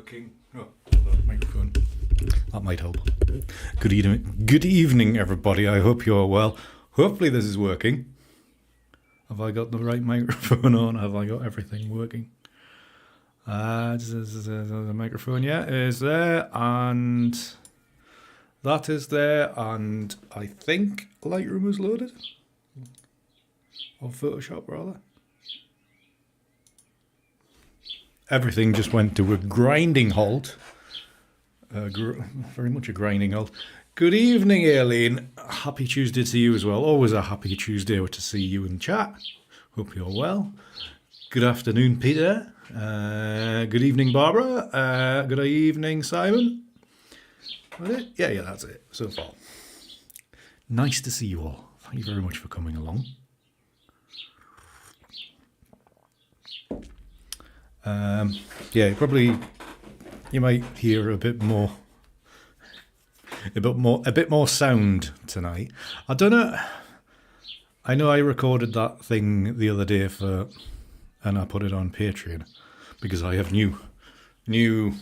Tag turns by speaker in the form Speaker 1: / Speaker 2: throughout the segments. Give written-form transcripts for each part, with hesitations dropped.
Speaker 1: working. Oh, microphone. That might help. Good evening. Good evening, everybody. I hope you're well. Hopefully this is working. Have I got the right microphone on? Have I got everything working? The microphone, yeah, is there, and that is there, and I think Lightroom is loaded, or Photoshop rather. Everything just went to a grinding halt, very much a grinding halt. Good evening, Aileen. Happy Tuesday to you as well. Always a happy Tuesday to see you in chat. Hope you're well. Good afternoon, Peter. Good evening, Barbara. Good evening, Simon. That it? Yeah, that's it so far. Nice to see you all. Thank you very much for coming along. You might hear a bit more sound tonight. I don't know. I know I recorded that thing the other day and I put it on Patreon because I have new. The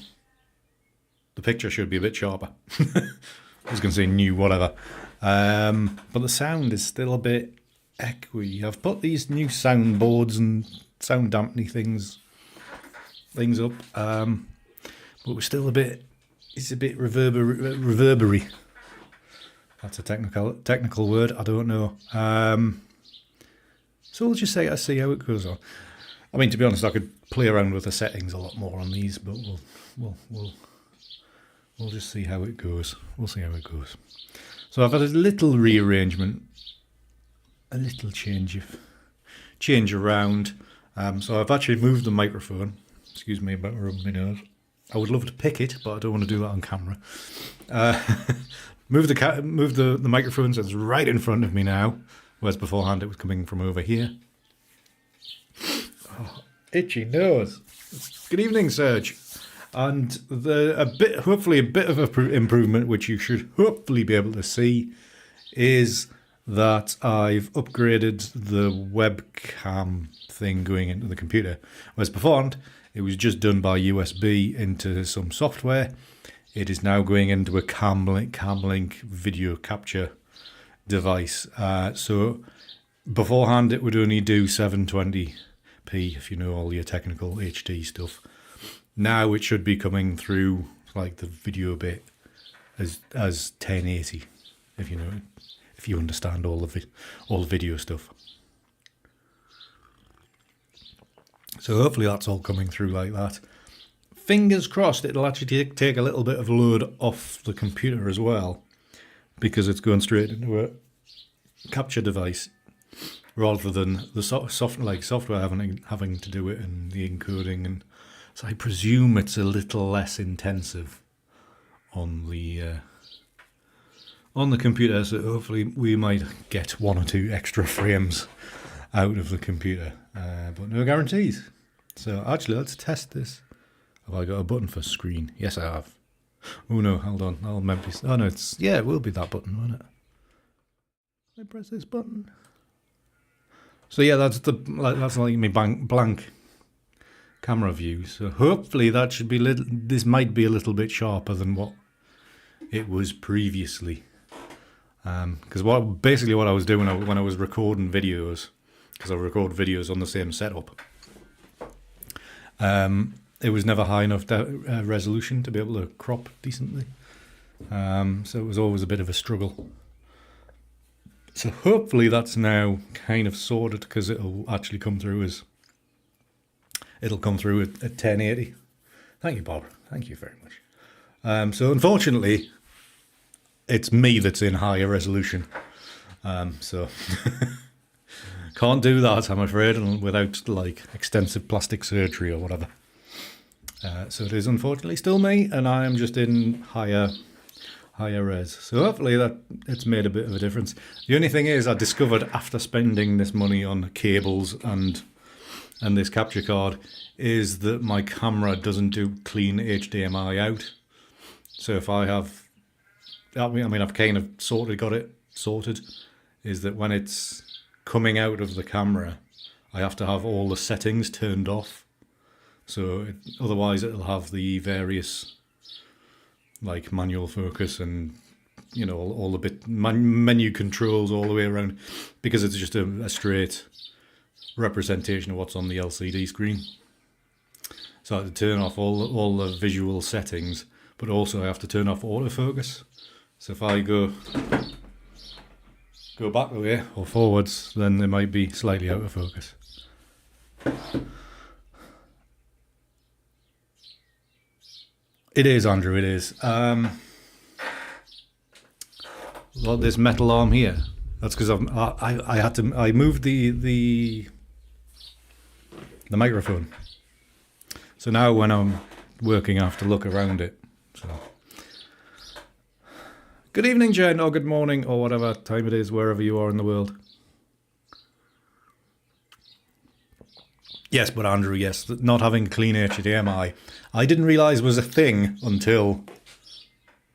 Speaker 1: picture should be a bit sharper. I was going to say new, whatever. But the sound is still a bit echoey. I've put these new soundboards and sound dampening things up, but we're still it's a bit reverbery. That's a technical word. I don't know. So we'll just say I see how it goes on. I mean, to be honest, I could play around with the settings a lot more on these, but we'll just see how it goes. We'll see how it goes. So I've had a little rearrangement, a little change around. So I've actually moved the microphone. Excuse me about rubbing my nose. I would love to pick it, but I don't want to do that on camera. Move the microphone so it's right in front of me now, whereas beforehand it was coming from over here. Oh, itchy nose. Good evening, Serge. And hopefully a bit of an improvement, which you should hopefully be able to see, is that I've upgraded the webcam thing going into the computer. Whereas beforehand, it was just done by USB into some software. It is now going into a Camlink video capture device. So beforehand, it would only do 720p, if you know all your technical HD stuff. Now it should be coming through like the video bit as 1080, if you understand all the video stuff. So hopefully that's all coming through like that. Fingers crossed it'll actually take a little bit of load off the computer as well, because it's going straight into a capture device rather than the software having to do it and the encoding. And so I presume it's a little less intensive on the computer. So hopefully we might get 1 or 2 extra frames out of the computer, but no guarantees. So actually, let's test this. Have I got a button for screen? Yes, I have. Oh no, hold on. Oh no, it will be that button, won't it? I press this button. So yeah, that's like my blank camera view. So hopefully that should be this might be a little bit sharper than what it was previously. Because what I was doing when I was recording videos, because I record videos on the same setup, it was never high enough resolution to be able to crop decently. So it was always a bit of a struggle. So hopefully that's now kind of sorted, because it'll actually come through at 1080. Thank you, Barbara. Thank you very much. So unfortunately, it's me that's in higher resolution. So can't do that, I'm afraid, without like extensive plastic surgery or whatever. So it is unfortunately still me, and I am just in higher res. So hopefully that it's made a bit of a difference. The only thing is, I discovered after spending this money on cables and this capture card, is that my camera doesn't do clean HDMI out. So if I've kind of got it sorted, is that when it's coming out of the camera, I have to have all the settings turned off. So otherwise it'll have the various like manual focus and all the menu controls all the way around, because it's just a straight representation of what's on the LCD screen. So I have to turn off all the visual settings, but also I have to turn off autofocus. So if I go back a way or forwards, then they might be slightly out of focus. It is, Andrew, it is. Well, this metal arm here. That's because I moved the microphone. So now when I'm working, I have to look around it. So, good evening, Jen, or good morning, or whatever time it is, wherever you are in the world. Yes, but Andrew, yes, not having clean HDMI, I didn't realise was a thing until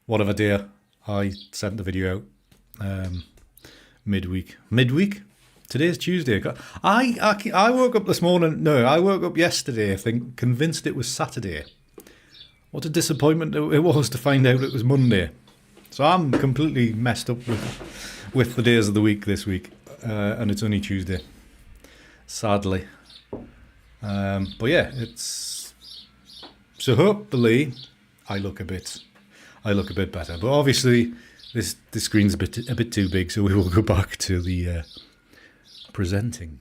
Speaker 1: whatever day I sent the video out. Midweek. Today's Tuesday. I woke up this morning. No, I woke up yesterday, convinced it was Saturday. What a disappointment it was to find out it was Monday. So I'm completely messed up with the days of the week this week, and it's only Tuesday, sadly. But yeah, it's so hopefully I look a bit better. But obviously this screen's a bit too big, so we will go back to the presenting.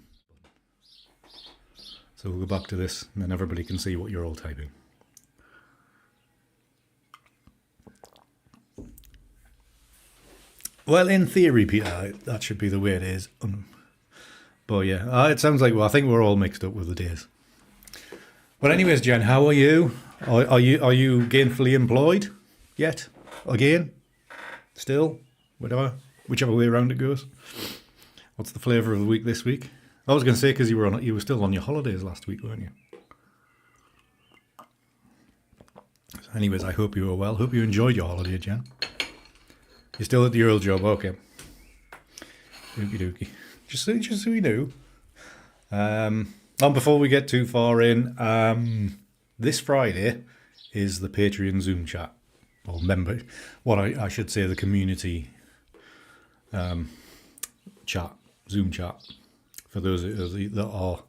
Speaker 1: So we'll go back to this, and then everybody can see what you're all typing. Well, in theory, Peter, that should be the way it is. But yeah, it sounds like, well, I think we're all mixed up with the days. But anyways, Jen, how are you? Are you gainfully employed yet? Again? Still? Whichever way around it goes. What's the flavour of the week this week? I was going to say, because you were still on your holidays last week, weren't you? So anyways, I hope you were well. Hope you enjoyed your holiday, Jen. You're still at the old job, okay. Okie dokie. Just so we know. And before we get too far in, this Friday is the Patreon Zoom chat. Or member, what I should say, the community chat, Zoom chat. For those that are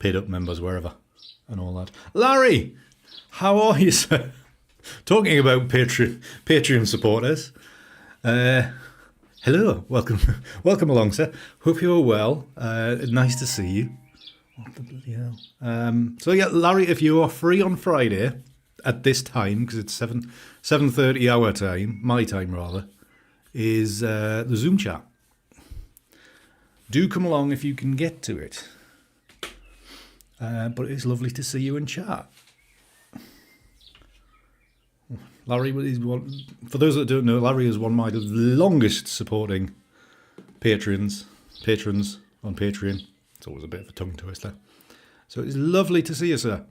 Speaker 1: paid up members wherever and all that. Larry, how are you, sir? Talking about Patreon supporters. Hello, welcome along, sir. Hope you're well. Nice to see you. What the bloody hell? So yeah, Larry, if you are free on Friday at this time, because it's 7:30 our time, my time rather, is the Zoom chat. Do come along if you can get to it. But it's lovely to see you and chat. Larry is one. For those that don't know, Larry is one of my longest supporting patrons on Patreon. It's always a bit of a tongue twister. So it's lovely to see you, sir.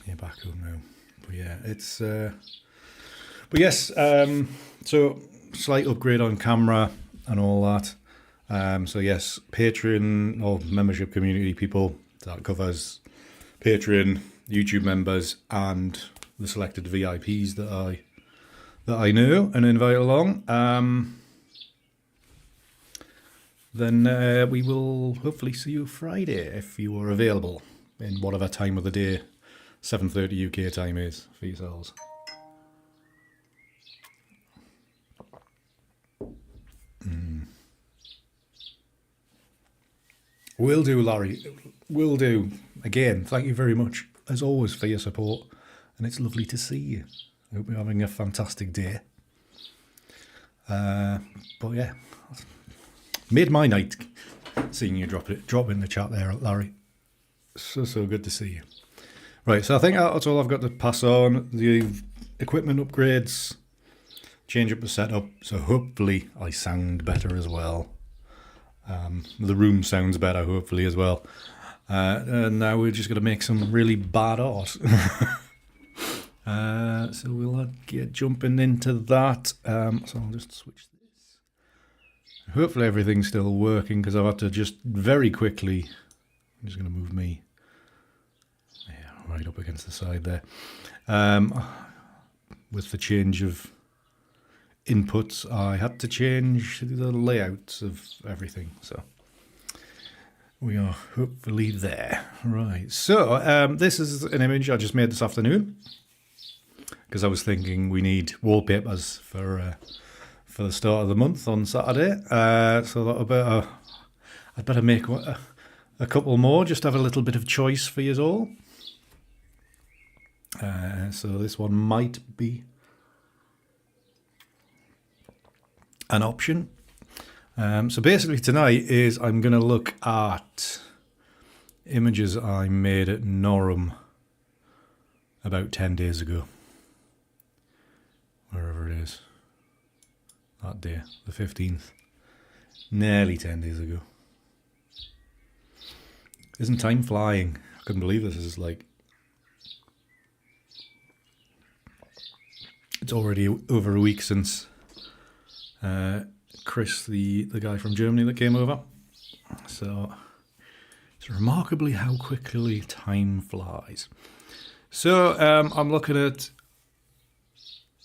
Speaker 1: You're back home now. But yeah, it's. But yes, so slight upgrade on camera and all that. So yes, Patreon or membership community people, that covers Patreon, YouTube members, and the selected VIPs that I know and invite along. Then we will hopefully see you Friday if you are available in whatever time of the day 7:30 UK time is for yourselves. Will do, Larry. Will do. Again, thank you very much, as always, for your support. And it's lovely to see you. I hope you're having a fantastic day. But yeah, made my night seeing you drop in the chat there, Larry. So good to see you. Right, so I think that's all I've got to pass on. The equipment upgrades, change up the setup, so hopefully I sound better as well. The room sounds better, hopefully, as well. And now we're just going to make some really bad art. So we'll get jumping into that. So I'll just switch this. Hopefully everything's still working, because I've had to just very quickly, I'm just going to move me right up against the side there. With the change of inputs, I had to change the layouts of everything, so we are hopefully there. Right, so this is an image I just made this afternoon, because I was thinking we need wallpapers for the start of the month on Saturday. So that I'd better make a couple more, just have a little bit of choice for you all. So this one might be an option. So basically tonight is I'm going to look at images I made at Norham about 10 days ago. Wherever it is. That day, the 15th. Nearly 10 days ago. Isn't time flying? I couldn't believe this is like... It's already over a week since Chris, the guy from Germany that came over. So it's remarkably how quickly time flies. So I'm looking at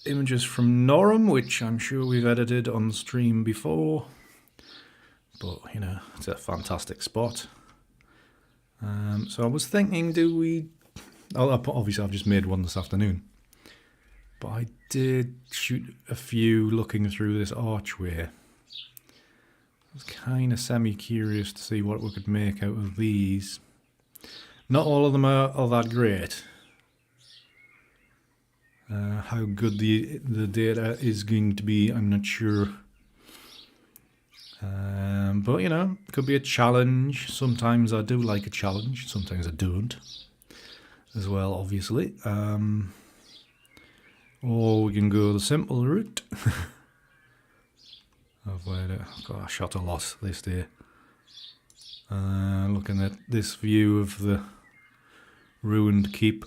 Speaker 1: images from Norham, which I'm sure we've edited on stream before. But, you know, it's a fantastic spot. So I was thinking, do we... Obviously, I've just made one this afternoon. But I did shoot a few looking through this archway. I was kind of semi-curious to see what we could make out of these. Not all of them are that great. How good the data is going to be, I'm not sure. But, you know, it could be a challenge. Sometimes I do like a challenge. Sometimes I don't. As well, obviously. Or we can go the simple route. I shot a lot this day. Looking at this view of the ruined keep.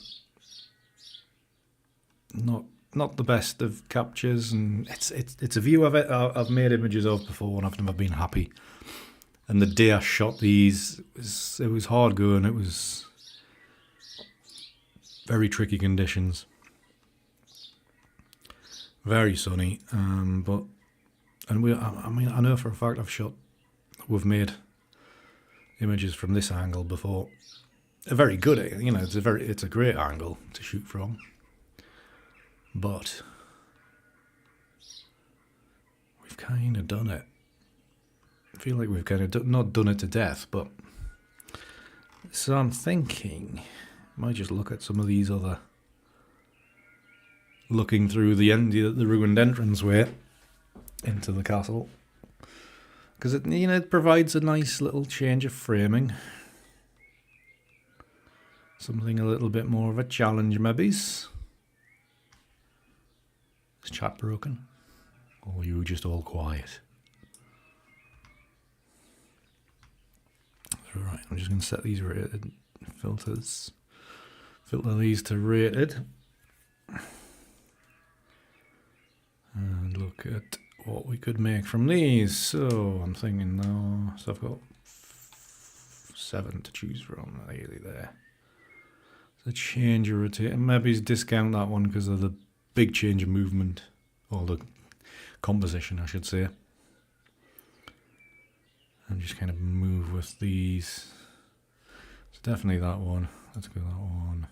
Speaker 1: Not the best of captures, and it's a view of it I've made images of before, and I've never been happy. And the day I shot these, it was hard going. It was very tricky conditions, very sunny. I know for a fact we've made images from this angle before. A very good, you know, it's a great angle to shoot from. But we've kind of done it. I feel like we've kind of not done it to death, but so I'm thinking I might just look at some of these other, looking through the ruined entranceway into the castle, because it provides a nice little change of framing, something a little bit more of a challenge, maybe. Is chat broken? Or are you just all quiet? Alright, I'm just going to set these rated filters. Filter these to rated. And look at what we could make from these. So I'm thinking now, so I've got 7 to choose from, nearly there. So change or rotate, maybe discount that one because of the big change of movement, or the composition I should say. And just kind of move with these. So definitely that one. Let's go that one.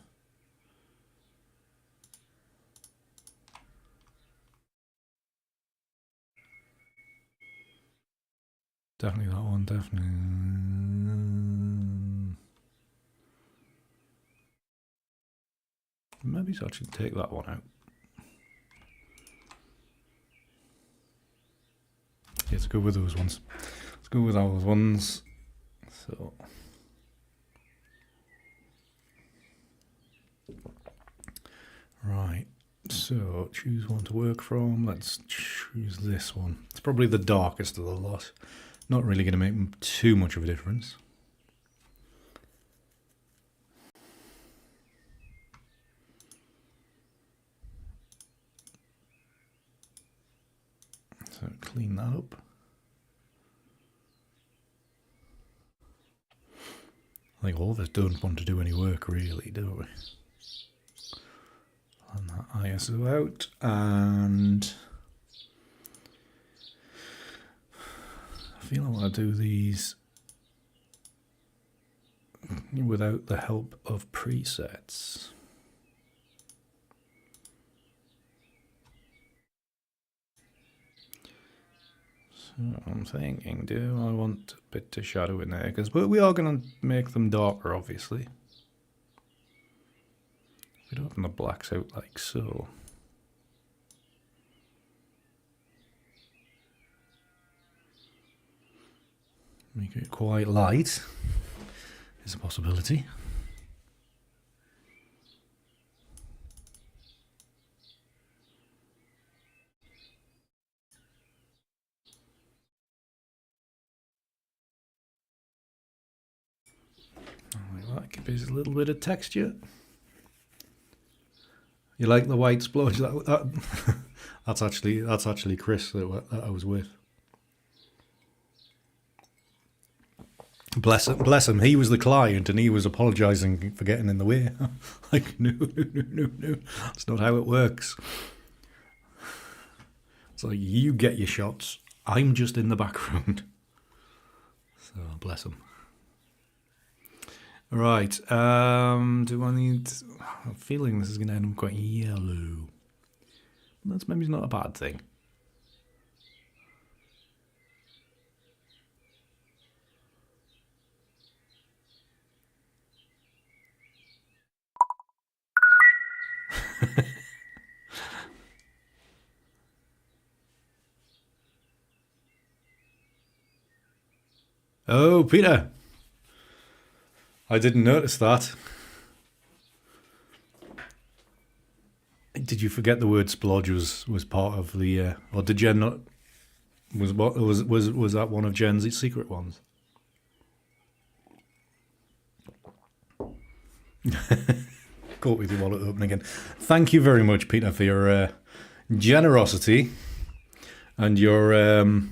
Speaker 1: Definitely that one, definitely. Maybe I should take that one out. Let's go with those ones. Let's go with those ones. So right. So choose one to work from. Let's choose this one. It's probably the darkest of the lot. Not really going to make too much of a difference. So clean that up. I think all of us don't want to do any work, really, do we? And that ISO out, and I feel I want to do these without the help of presets. So I'm thinking, do I want a bit of shadow in there? Because we are going to make them darker, obviously. We'd open the blacks out like so. Make it quite light is a possibility. I like it. Gives a little bit of texture. You like the white splodge? That's actually Chris that I was with. Bless him. He was the client, and he was apologising for getting in the way. Like, no. That's not how it works. It's like, you get your shots. I'm just in the background. So, bless him. Right. Do I need... I'm feeling this is going to end up quite yellow. That's maybe not a bad thing. Oh, Peter. I didn't notice that. Did you forget the word splodge was part of the or did Jen not was that one of Jen's secret ones? Caught with your wallet open again. Thank you very much, Peter, for your generosity and your and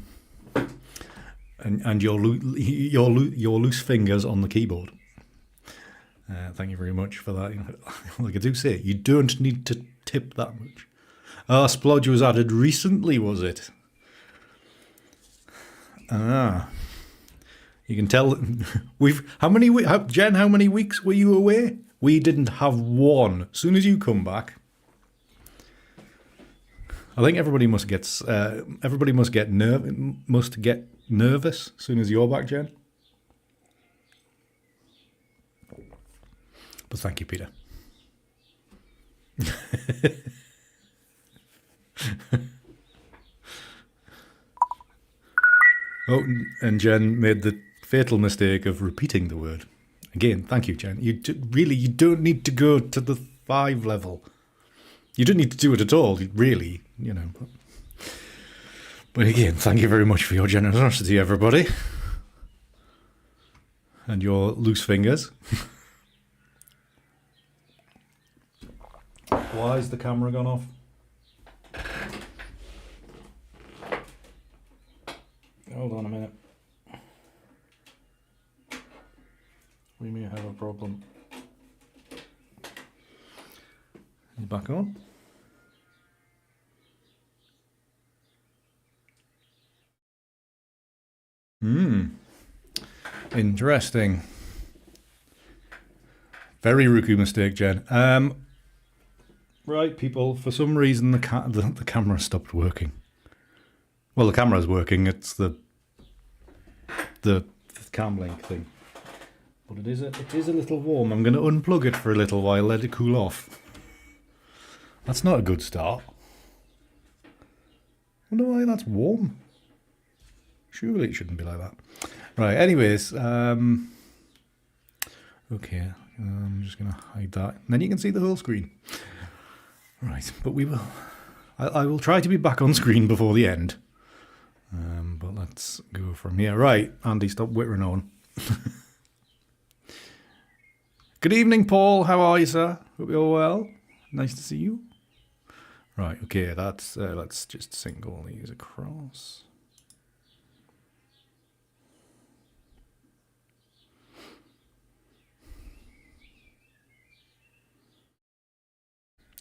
Speaker 1: your loose fingers on the keyboard. Thank you very much for that. Like I do say, you don't need to tip that much. Splodge was added recently, was it? You can tell Jen, how many weeks were you away? We didn't have one. As soon as you come back, I think everybody must get nervous as soon as you're back, Jen. But thank you, Peter. Oh, and Jen made the fatal mistake of repeating the word. Again, thank you, Jen. You don't need to go to the 5 level. You don't need to do it at all, really, you know. But again, thank you very much for your generosity, everybody. And your loose fingers. Why has the camera gone off? Hold on a minute. We may have a problem. You back on? Interesting. Very rookie mistake, Jen. Right, people. For some reason, the camera stopped working. Well, the camera's working. It's the cam link thing. But it is a little warm. I'm going to unplug it for a little while, let it cool off. That's not a good start. I wonder why that's warm. Surely it shouldn't be like that. Right, anyways. Okay, I'm just going to hide that. And then you can see the whole screen. Right, but we will... I will try to be back on screen before the end. But let's go from here. Right, Andy, stop whittering on. Good evening, Paul. How are you, sir? Hope you're well. Nice to see you. Right, okay, that's let's just sync all these across.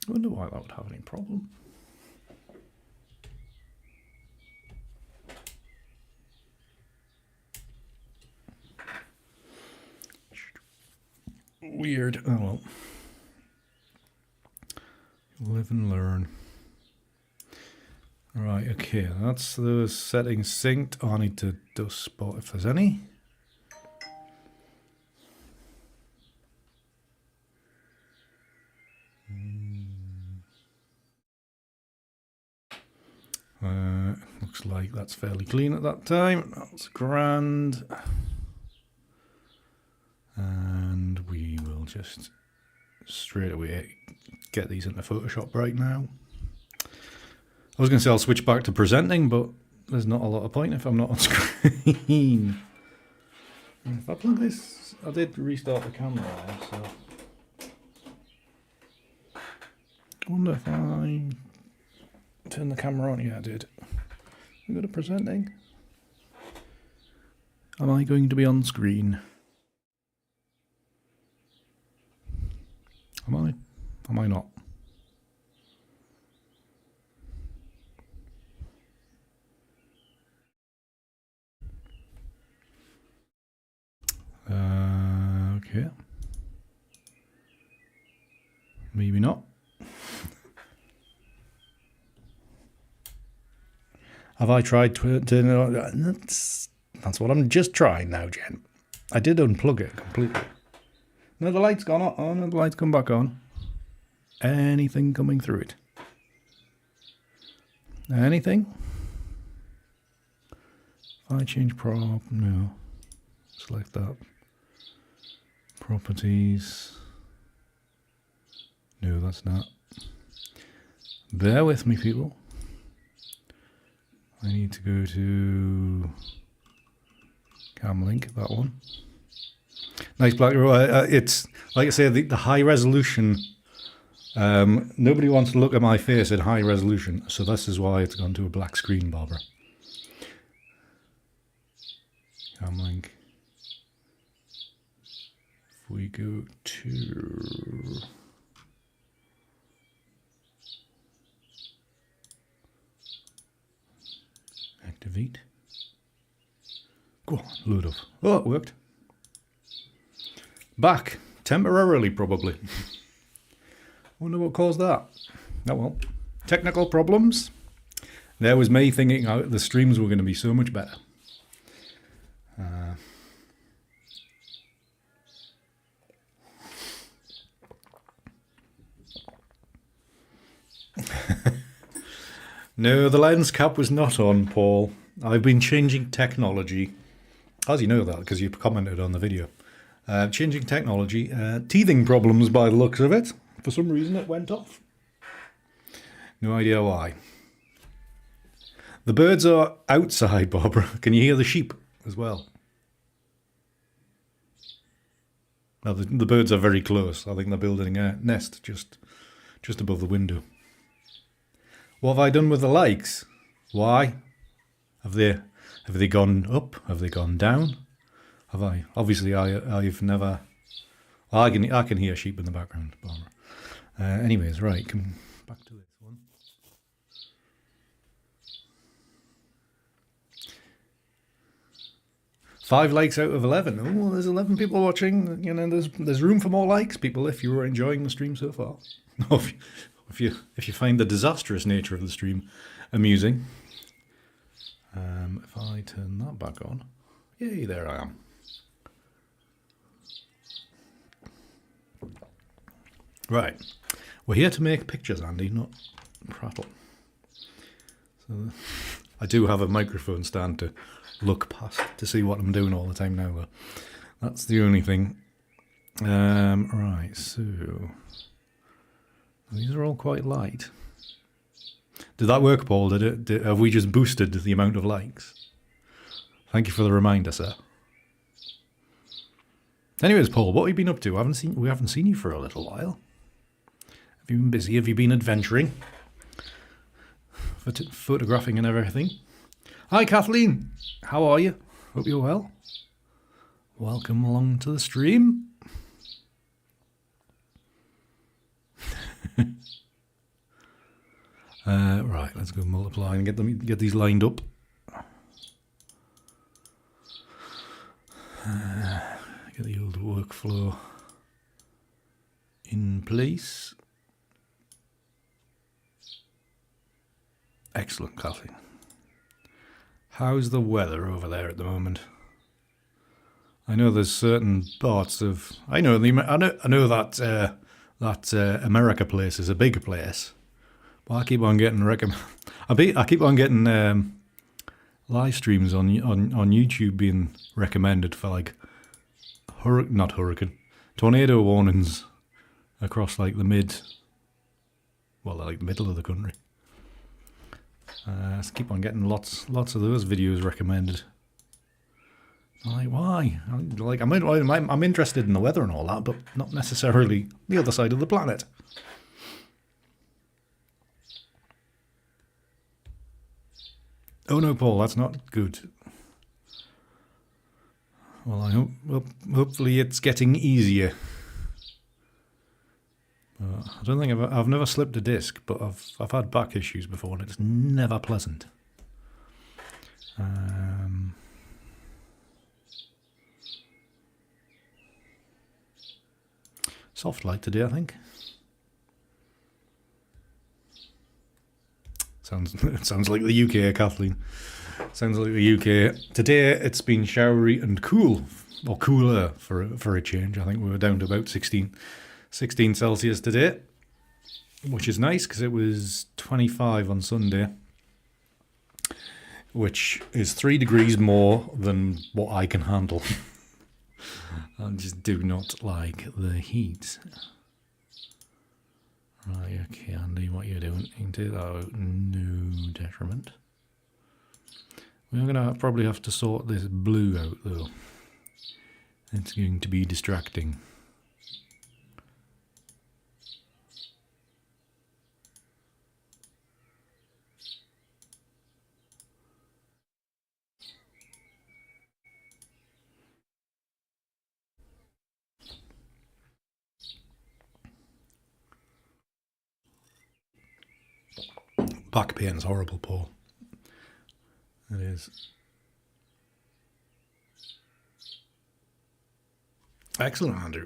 Speaker 1: I wonder why that would have any problem. Weird. Oh well. Live and learn. Right, okay, that's those settings synced. I need to dust spot if there's any. Looks like that's fairly clean at that time. That's grand. And we will just straight away get these into Photoshop right now. I was going to say I'll switch back to presenting, but there's not a lot of point if I'm not on screen. If I plug this, I did restart the camera there, so I wonder if I turn the camera on. Yeah, I did. We go to presenting. Am I going to be on screen? Am I? Am I not? Okay. Maybe not. Have I tried to that's what I'm just trying now, Jen. I did unplug it completely. No, the light's gone on. Oh, no, the light's come back on. Anything coming through it? Anything? If I change prop, no. Select that. Properties. No, that's not. Bear with me, people. I need to go to Cam Link, that one. Nice black. It's like I say, the high resolution. Nobody wants to look at my face at high resolution, so this is why it's gone to a black screen, Barbara. Cam Link. If we go to activate. Go on, load up. Oh, it worked. Back. Temporarily, probably. Wonder what caused that. Oh well. Technical problems. There was me thinking the streams were going to be so much better. No, the lens cap was not on, Paul. I've been changing technology. As you know that, because you commented on the video. Changing technology. Teething problems by the looks of it. For some reason it went off. No idea why. The birds are outside, Barbara. Can you hear the sheep as well? Now the birds are very close. I think they're building a nest just above the window. What have I done with the likes? Why? Have they gone up? Have they gone down? Have I? Obviously, I've never. I can hear sheep in the background, Barbara. Anyways, right, come back to this one. Five likes out of 11. Oh, there's 11 people watching. You know, there's room for more likes, people. If you were enjoying the stream so far, if you find the disastrous nature of the stream amusing. If I turn that back on, yay, there I am. Right, we're here to make pictures, Andy, not prattle. So I do have a microphone stand to look past to see what I'm doing all the time now, though. That's the only thing. Right, so these are all quite light. Did that work, Paul? Have we just boosted the amount of likes? Thank you for the reminder, sir. Anyways, Paul, what have you been up to? We haven't seen you for a little while. Have you been busy? Have you been adventuring? Photographing and everything? Hi, Kathleen. How are you? Hope you're well. Welcome along to the stream. Right, let's go multiply and get these lined up. Get the old workflow in place. Excellent, Kathleen. How's the weather over there at the moment? I know there's certain parts of I know that America place is a big place, but I keep on getting I keep on getting live streams on YouTube being recommended for like tornado warnings across like the middle of the country. I keep on getting lots of those videos recommended. I'm like, why? I'm interested in the weather and all that, but not necessarily the other side of the planet. Oh no, Paul, that's not good. Well, hopefully it's getting easier. I don't think I've never slipped a disc, but I've had back issues before, and it's never pleasant. Soft light today, I think. Sounds like the UK, Kathleen. Sounds like the UK. Today it's been showery and cool, or cooler for a change. I think we were down to about 16 Celsius today, which is nice because it was 25 on Sunday, which is 3 degrees more than what I can handle. I just do not like the heat. Right, okay, Andy, what you're doing, you can take that out, no detriment. We're going to probably have to sort this blue out, though. It's going to be distracting. Back pain's horrible, Paul. It is. Excellent, Andrew.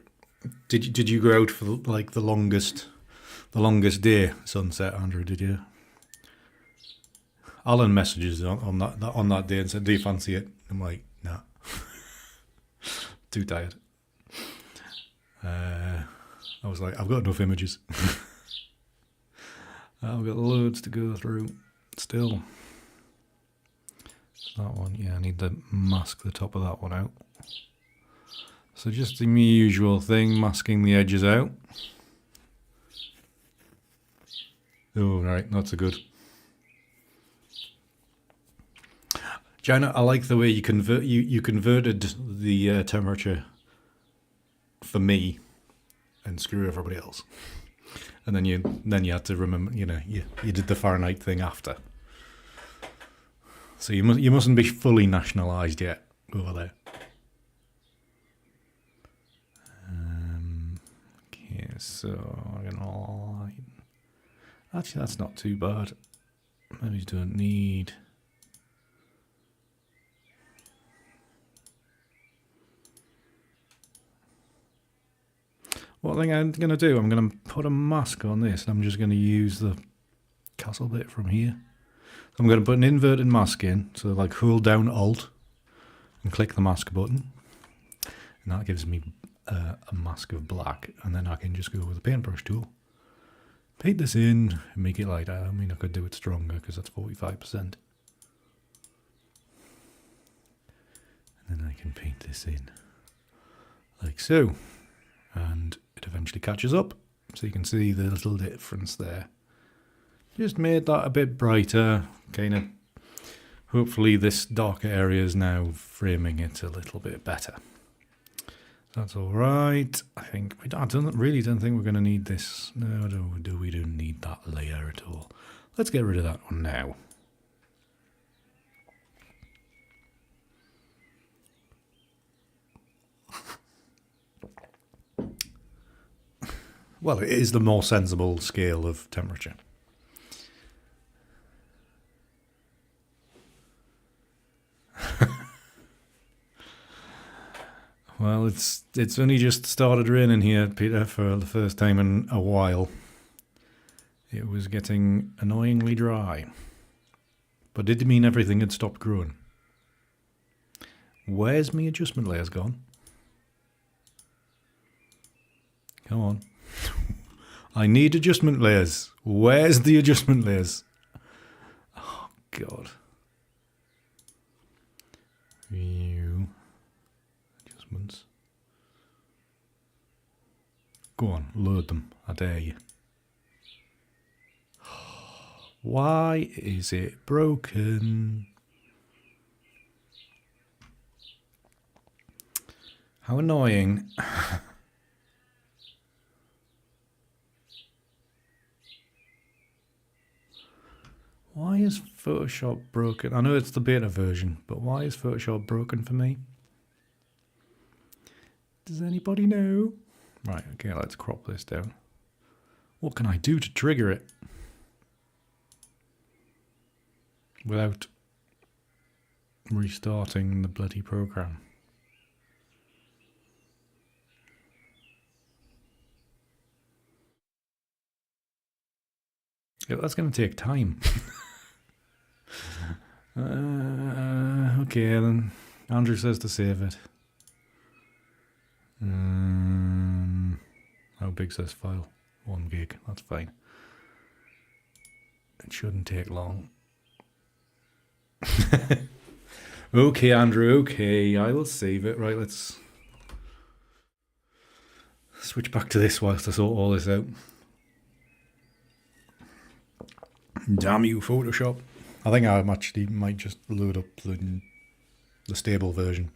Speaker 1: Did you go out for like the longest day sunset, Andrew? Did you? Alan messages on that day and said, "Do you fancy it?" I'm like, "Nah, too tired." I was like, "I've got enough images." I've got loads to go through still. That one, yeah, I need to mask the top of that one out. So just the usual thing, masking the edges out. Oh, right, not so good. Jaina, I like the way you converted the temperature for me and screw everybody else. And then you had to remember, you did the Fahrenheit thing after. So you mustn't be fully nationalised yet over there. Okay, so I'm gonna. Actually, that's not too bad. Maybe you don't need. What thing I'm going to do, I'm going to put a mask on this, and I'm just going to use the castle bit from here. So I'm going to put an inverted mask in, so like hold down Alt and click the mask button, and that gives me a mask of black, and then I can just go with the paintbrush tool, paint this in, and make it lighter. I mean, I could do it stronger because that's 45%. And then I can paint this in like so, and it eventually catches up, so you can see the little difference there. Just made that a bit brighter, kind of. Hopefully this darker area is now framing it a little bit better. That's all right. I really don't think we're going to need this. No, we don't need that layer at all. Let's get rid of that one now. Well, it is the more sensible scale of temperature. Well, it's only just started raining here, Peter, for the first time in a while. It was getting annoyingly dry. But did it mean everything had stopped growing? Where's my adjustment layers gone? Come on. I need adjustment layers. Where's the adjustment layers? Oh, God. View. Adjustments. Go on, load them. I dare you. Why is it broken? How annoying. Why is Photoshop broken? I know it's the beta version, but why is Photoshop broken for me? Does anybody know? Right, okay, let's crop this down. What can I do to trigger it? Without restarting the bloody program. Yeah, that's going to take time. Okay, then Andrew says to save it. How big's this file? 1 gig, that's fine. It shouldn't take long. Okay, Andrew, okay, I will save it. Right, let's switch back to this whilst I sort all this out. Damn you, Photoshop. I think I actually might just load up the stable version.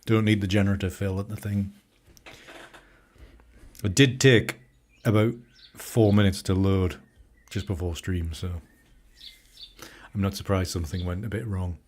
Speaker 1: Don't need the generative fill at the thing. It did take about 4 minutes to load just before stream, so I'm not surprised something went a bit wrong.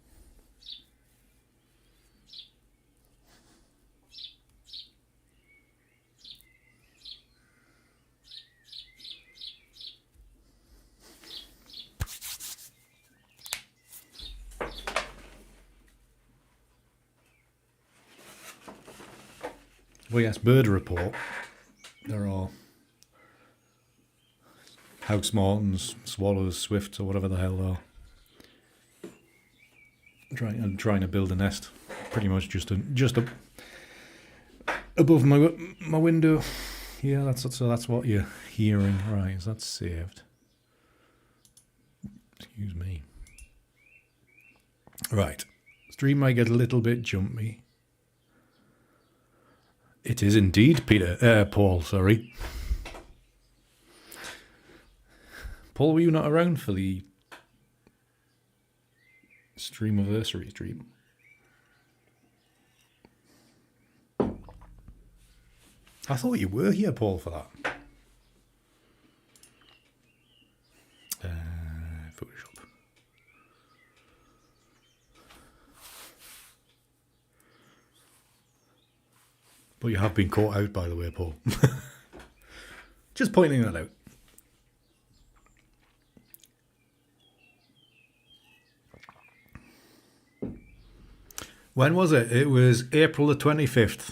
Speaker 1: Well, yes, bird report. There are house martins, swallows, swifts, or whatever the hell they are. I'm trying to build a nest, pretty much just above my window. Yeah, that's what you're hearing. Right, is that saved? Excuse me. Right, stream might get a little bit jumpy. It is indeed, Paul, sorry. Paul, were you not around for the streamiversary stream? I thought you were here, Paul, for that. Photoshop. But you have been caught out, by the way, Paul. Just pointing that out. When was it? It was April the 25th.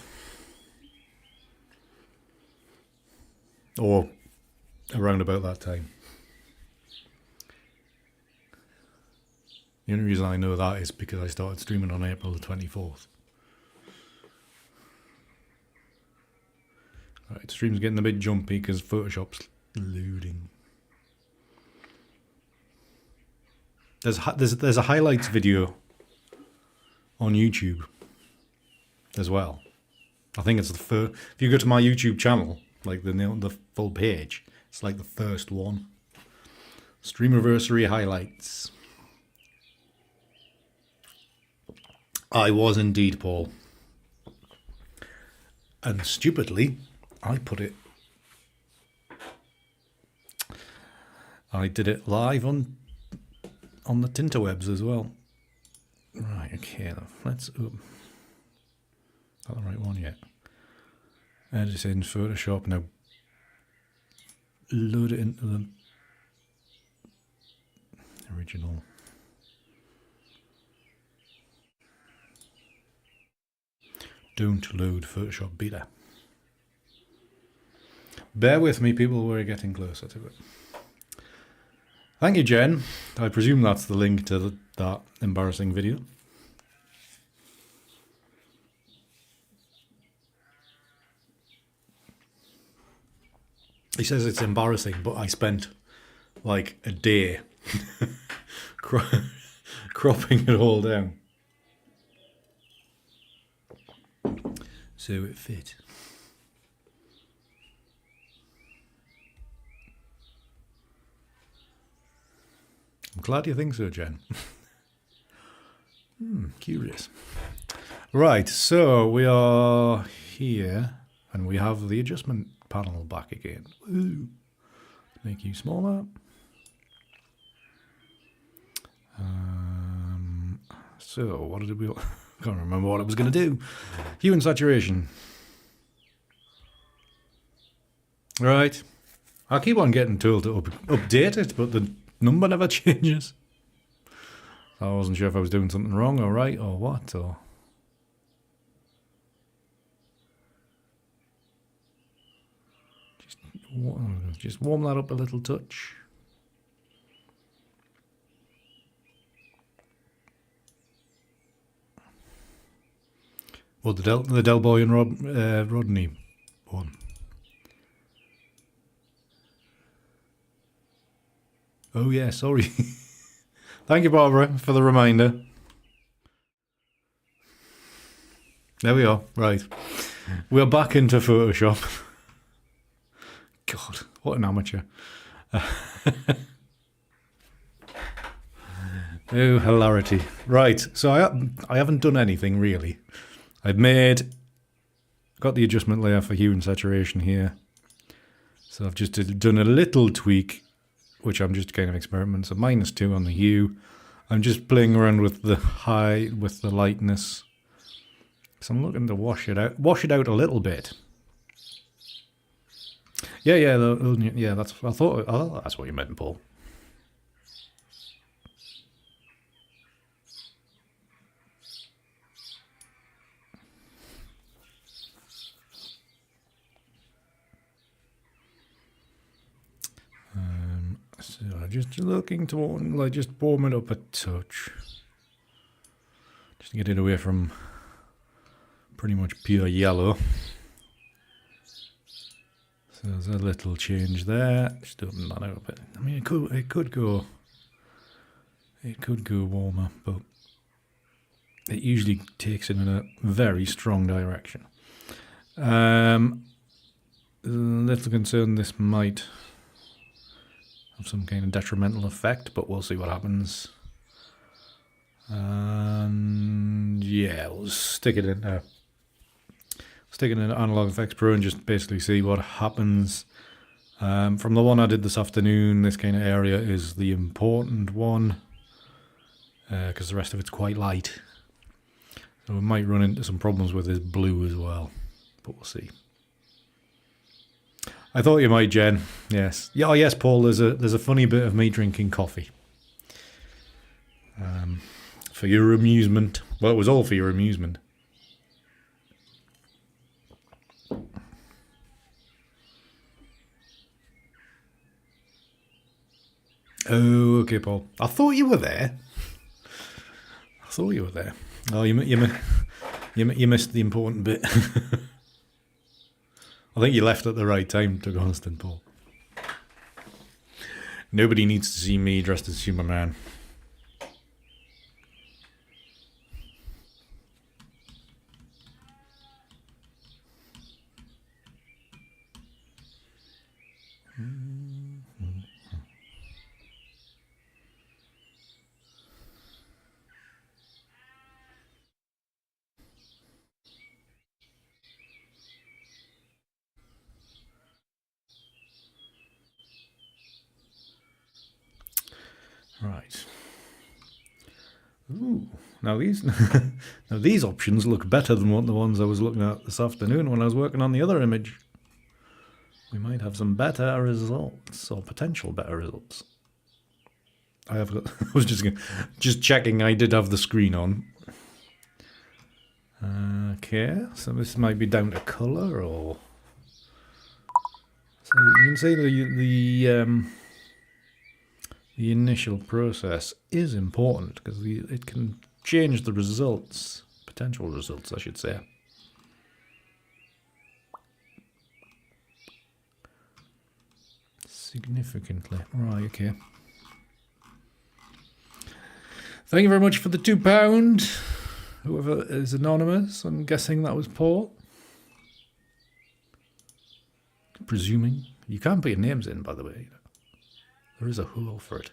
Speaker 1: Or around about that time. The only reason I know that is because I started streaming on April the 24th. Right, stream's getting a bit jumpy because Photoshop's loading. There's a highlights video on YouTube as well. I think it's the first. If you go to my YouTube channel, like the full page, it's like the first one. Streamiversary highlights. I was indeed, Paul. And stupidly, I did it live on the Tinterwebs as well. Right, okay, let's not the right one yet. Edit in Photoshop now. Load it into the original. don't load Photoshop Beta. Bear with me, people, we're getting closer to it. Thank you, Jen. I presume that's the link to that embarrassing video. He says it's embarrassing, but I spent like a day cropping it all down. So it fit. I'm glad you think so, Jen. Curious. Right, so we are here, and we have the adjustment panel back again. Ooh. Make you smaller. So what did we? Can't remember what I was going to do. Hue and saturation. Right. I keep on getting told to update it, but the number never changes. I wasn't sure if I was doing something wrong or right or what, or... Just warm that up a little touch. Well, the Del Boy and Rodney one. Oh yeah, sorry. Thank you, Barbara, for the reminder. There we are. Right, we're back into Photoshop. God, what an amateur. Oh, hilarity. Right, so I haven't done anything really. Got the adjustment layer for hue and saturation here. So I've just done a little tweak, which I'm just kind of experimenting. So -2 on the hue. I'm just playing around with the lightness. So I'm looking to wash it out a little bit. Yeah. I thought that's what you meant, Paul. So just looking to just warm it up a touch, just to get it away from pretty much pure yellow. So there's a little change there. Just open that out a bit. I mean, it could go warmer, but it usually takes it in a very strong direction. A little concerned this might have some kind of detrimental effect, but we'll see what happens. And yeah, we'll stick it in Analog Effects Pro and just basically see what happens. From the one I did this afternoon, this kind of area is the important one, because the rest of it's quite light. So we might run into some problems with this blue as well, but we'll see. I thought you might, Jen. Yes. Yeah. Oh, yes, Paul. There's a funny bit of me drinking coffee. For your amusement. Well, it was all for your amusement. Oh, okay, Paul. I thought you were there. Oh, you missed the important bit. I think you left at the right time, to be honest, Paul. Nobody needs to see me dressed as Superman. Right. Ooh. Now these options look better than what the ones I was looking at this afternoon when I was working on the other image. We might have some better results, or potential better results. I was just checking I did have the screen on. Okay, so this might be down to colour, or so you can see the initial process is important because it can change the results, potential results, I should say. Significantly. Right, okay. Thank you very much for the £2. Whoever is anonymous, I'm guessing that was Paul. Presuming. You can't put your names in, by the way. There is a hole for it.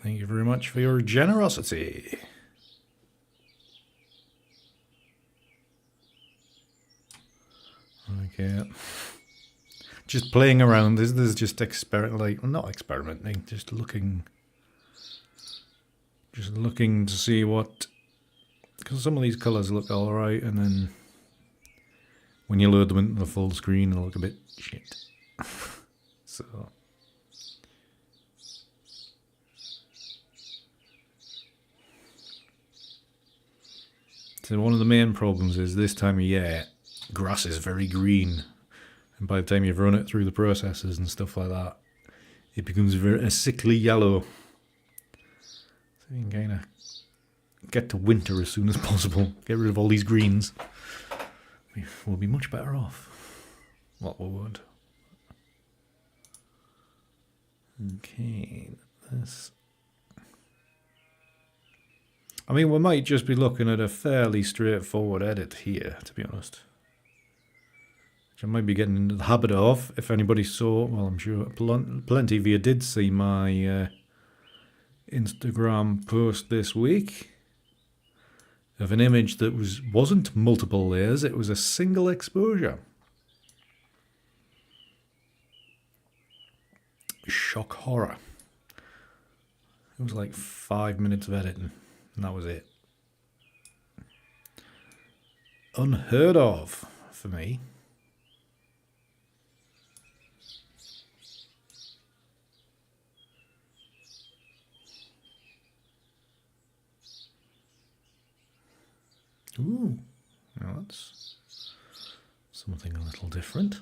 Speaker 1: Thank you very much for your generosity. Okay. Just playing around. This is just not experimenting, just looking to see what, because some of these colours look alright, and then when you load them into the full screen, they'll look a bit shit. So one of the main problems is this time of year, grass is very green. And by the time you've run it through the processes and stuff like that, it becomes a sickly yellow. So you can kind of get to winter as soon as possible. Get rid of all these greens. We'll be much better off. Well, we won't. Okay, this. I mean, we might just be looking at a fairly straightforward edit here, to be honest. Which I might be getting into the habit of. If anybody saw, well, I'm sure plenty of you did see my Instagram post this week of an image that wasn't multiple layers, it was a single exposure. Shock horror. It was like 5 minutes of editing, and that was it. Unheard of for me. Ooh, now that's something a little different.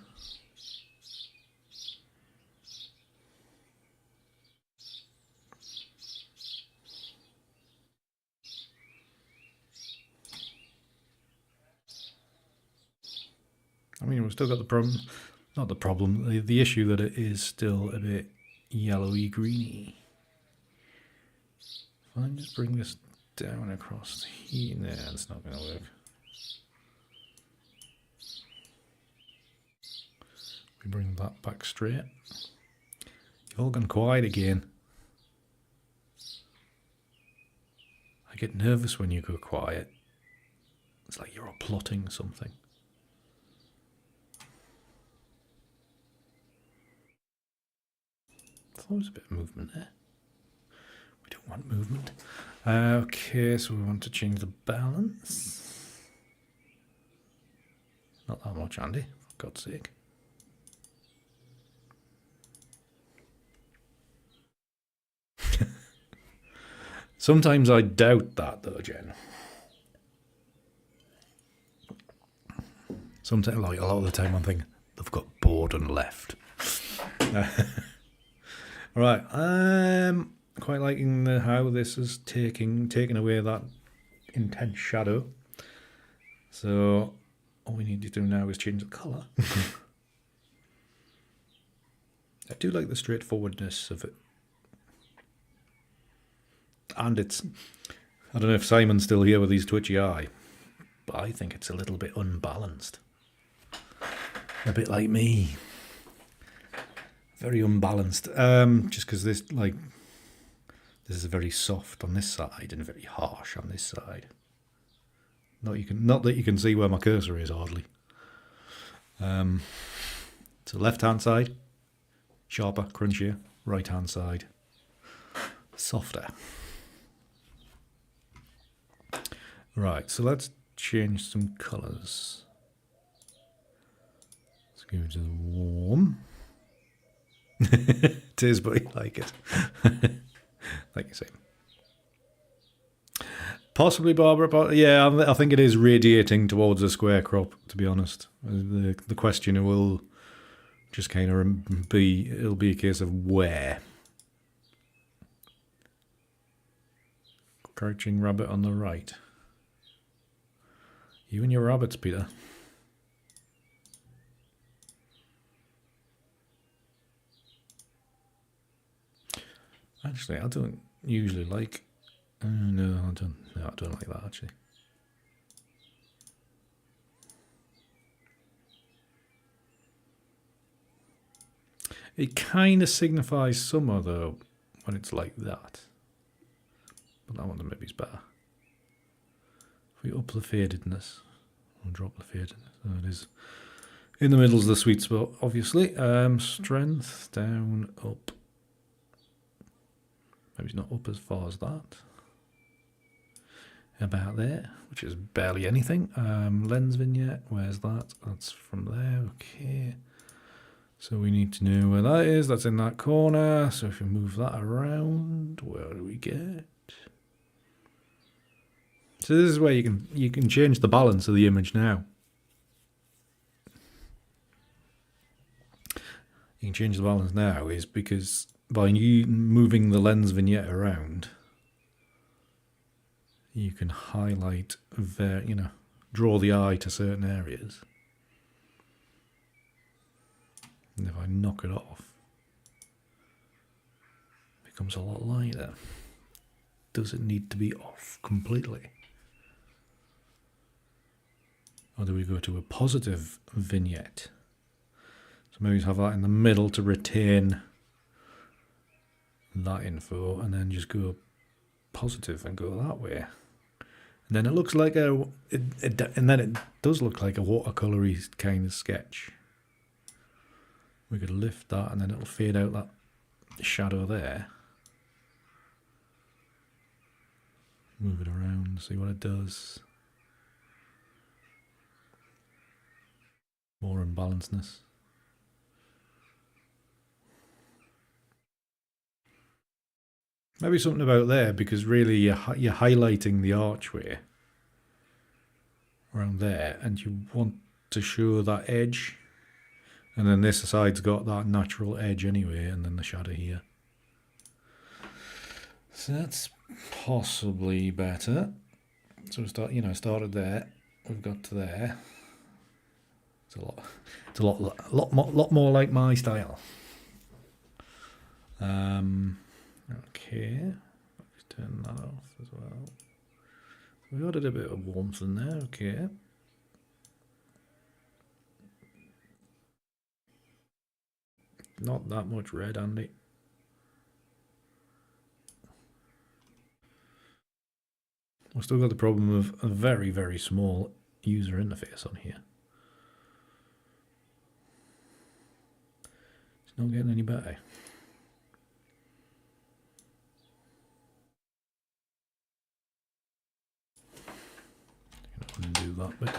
Speaker 1: I mean, we've still got the problem, not the problem, the issue that it is still a bit yellowy greeny. If I just bring this down across here, no, it's not going to work. We bring that back straight. You've all gone quiet again. I get nervous when you go quiet. It's like you're all plotting something. There's always a bit of movement there. We don't want movement. Okay, so we want to change the balance. Not that much, Andy, for God's sake. Sometimes I doubt that, though, Jen. Sometimes, like a lot of the time, I'm thinking they've got bored and left. Right, quite liking how this is taking away that intense shadow. So all we need to do now is change the colour. I do like the straightforwardness of it. And it's, I don't know if Simon's still here with his twitchy eye, but I think it's a little bit unbalanced. A bit like me. Very unbalanced. Just because this is very soft on this side and very harsh on this side. Not that you can see where my cursor is hardly. So left hand side, sharper, crunchier. Right hand side, softer. Right, so let's change some colours. Let's go to the warm. It is, but you like it. Like you say. Possibly Barbara, but yeah, I think it is radiating towards a square crop, to be honest. The question will just kind of be, it'll be a case of where. Crouching rabbit on the right. You and your rabbits, Peter. Actually, I don't usually like. No, I don't. No, I don't like that actually. It kind of signifies summer though when it's like that. But that one maybe is better. If we up the fadedness, or drop the fadedness, so it is in the middle's the sweet spot, obviously. Strength down, up. Maybe it's not up as far as that. About there, which is barely anything. Lens vignette, where's that? That's from there, okay. So we need to know where that is. That's in that corner. So if we move that around, where do we get? So this is where you can change the balance of the image now. You can change the balance now is because by you moving the lens vignette around, you can highlight, draw the eye to certain areas. And if I knock it off, it becomes a lot lighter. Does it need to be off completely? Or do we go to a positive vignette? So maybe have that in the middle to retain that info and then just go positive and go that way. And then it looks like and then it does look like a watercolory kind of sketch. We could lift that and then it'll fade out that shadow there. Move it around, see what it does. More imbalancedness. Maybe something about there because really you're highlighting the archway around there and you want to show that edge. And then this side's got that natural edge anyway, and then the shadow here. So that's possibly better. So we started there. We've got to there. It's a lot more like my style. Okay, let's turn that off as well. We added a bit of warmth in there. Okay. Not that much red, Andy. We've still got the problem of a very, very small user interface on here. It's not getting any better. Undo that bit.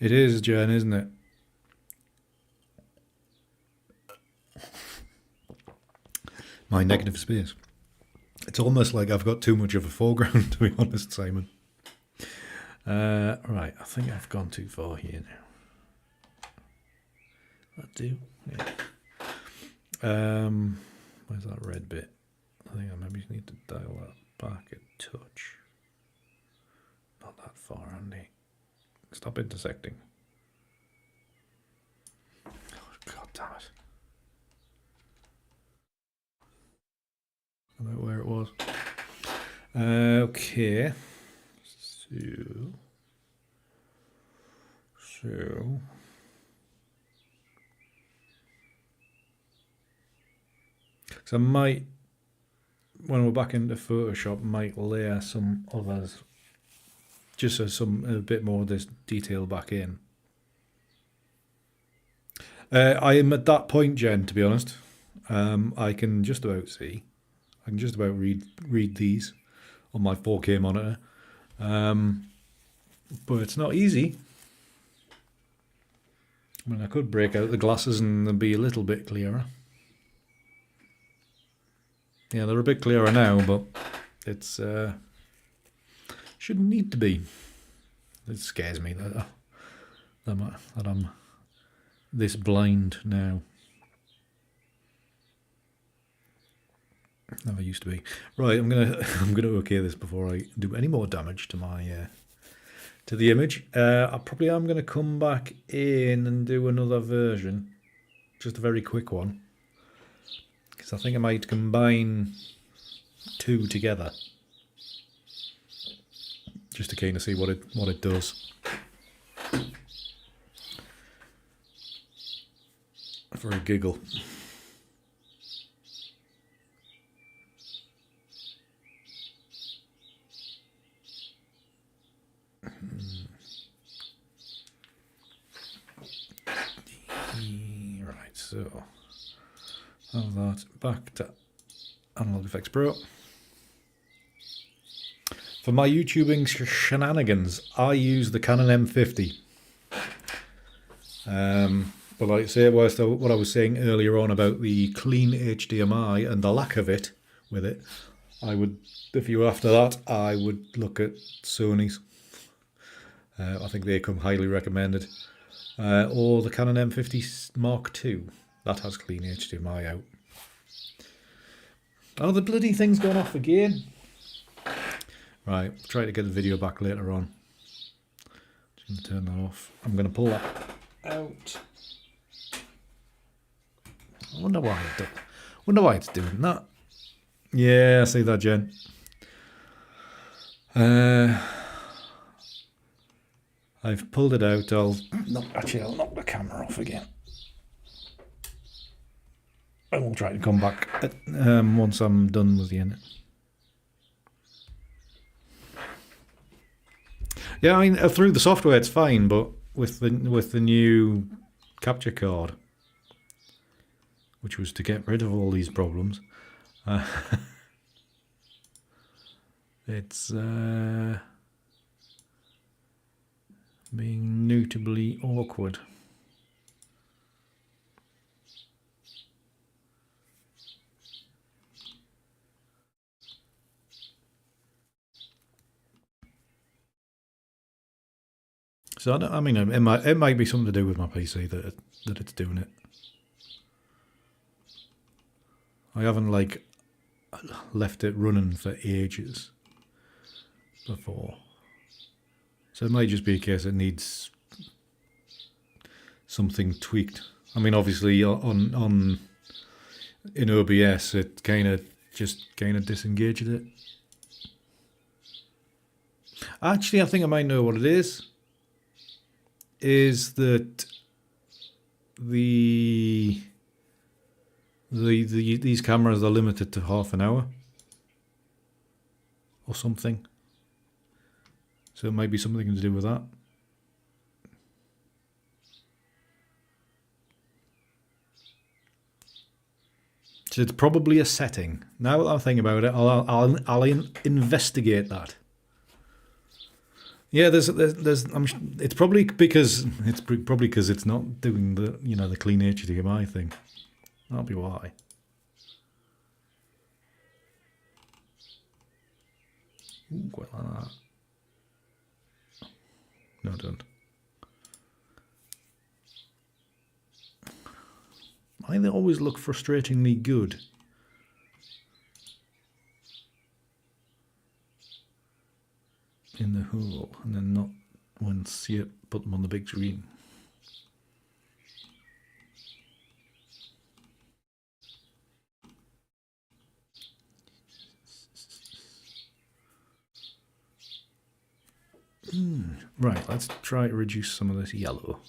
Speaker 1: It is, Jen, isn't it? My negative space. It's almost like I've got too much of a foreground, to be honest, Simon. Right, I think I've gone too far here now. That do? Yeah. Where's that red bit? I think I maybe need to dial that back a touch. Not that far, Andy. Stop intersecting. Oh, God damn it. About where it was. Okay. So. So I might, when we're back into Photoshop, might layer some others, just so a bit more of this detail back in. I am at that point, Jen, to be honest. I can just about see. I can just about read these on my 4K monitor. But it's not easy. I mean, I could break out the glasses and they'd be a little bit clearer. Yeah, they're a bit clearer now, but it's shouldn't need to be. It scares me that I'm this blind now. Never used to be. Right, I'm gonna okay this before I do any more damage to my to the image. I probably am gonna come back in and do another version, just a very quick one, because I think I might combine two together, just to kind of see what it does. For a giggle. Right, so have that back to Analog Effects Pro. For my YouTubing shenanigans, I use the Canon M50. But like I say, what I was saying earlier on about the clean HDMI and the lack of it with it, I would, if you were after that, I would look at Sony's. I think they come highly recommended. Or the Canon M50 Mark II. That has clean HDMI out. Oh, the bloody thing's gone off again. Right, try to get the video back later on. Just going to turn that off. I'm going to pull that out. I wonder why it's doing that. Yeah, I see that, Jen. I've pulled it out. I'll knock the camera off again. I will try to come back once I'm done with the edit. Yeah, I mean, through the software it's fine, but with the new capture card, which was to get rid of all these problems, it's being notably awkward. So I mean, it might be something to do with my PC that it's doing it. I haven't like left it running for ages before, so it might just be a case it needs something tweaked. I mean, obviously in OBS it kind of disengaged it. Actually, I think I might know what it is. Is that these cameras are limited to half an hour or something, so it might be something to do with that. So it's probably a setting. Now that I'm thinking about it, I'll investigate that. Yeah, it's probably because it's not doing the the clean HDMI thing. That'll be why. Ooh, quite like that. No, don't. Why they always look frustratingly good. In the hole, and then not once you put them on the big screen. Right, let's try to reduce some of this yellow,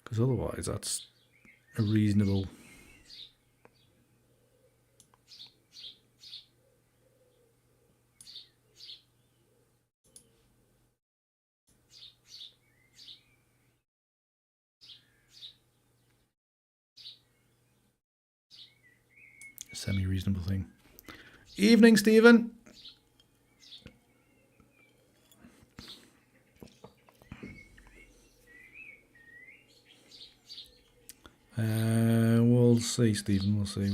Speaker 1: because otherwise that's a reasonable. semi-reasonable thing. Evening, Stephen. We'll see, Stephen. We'll see.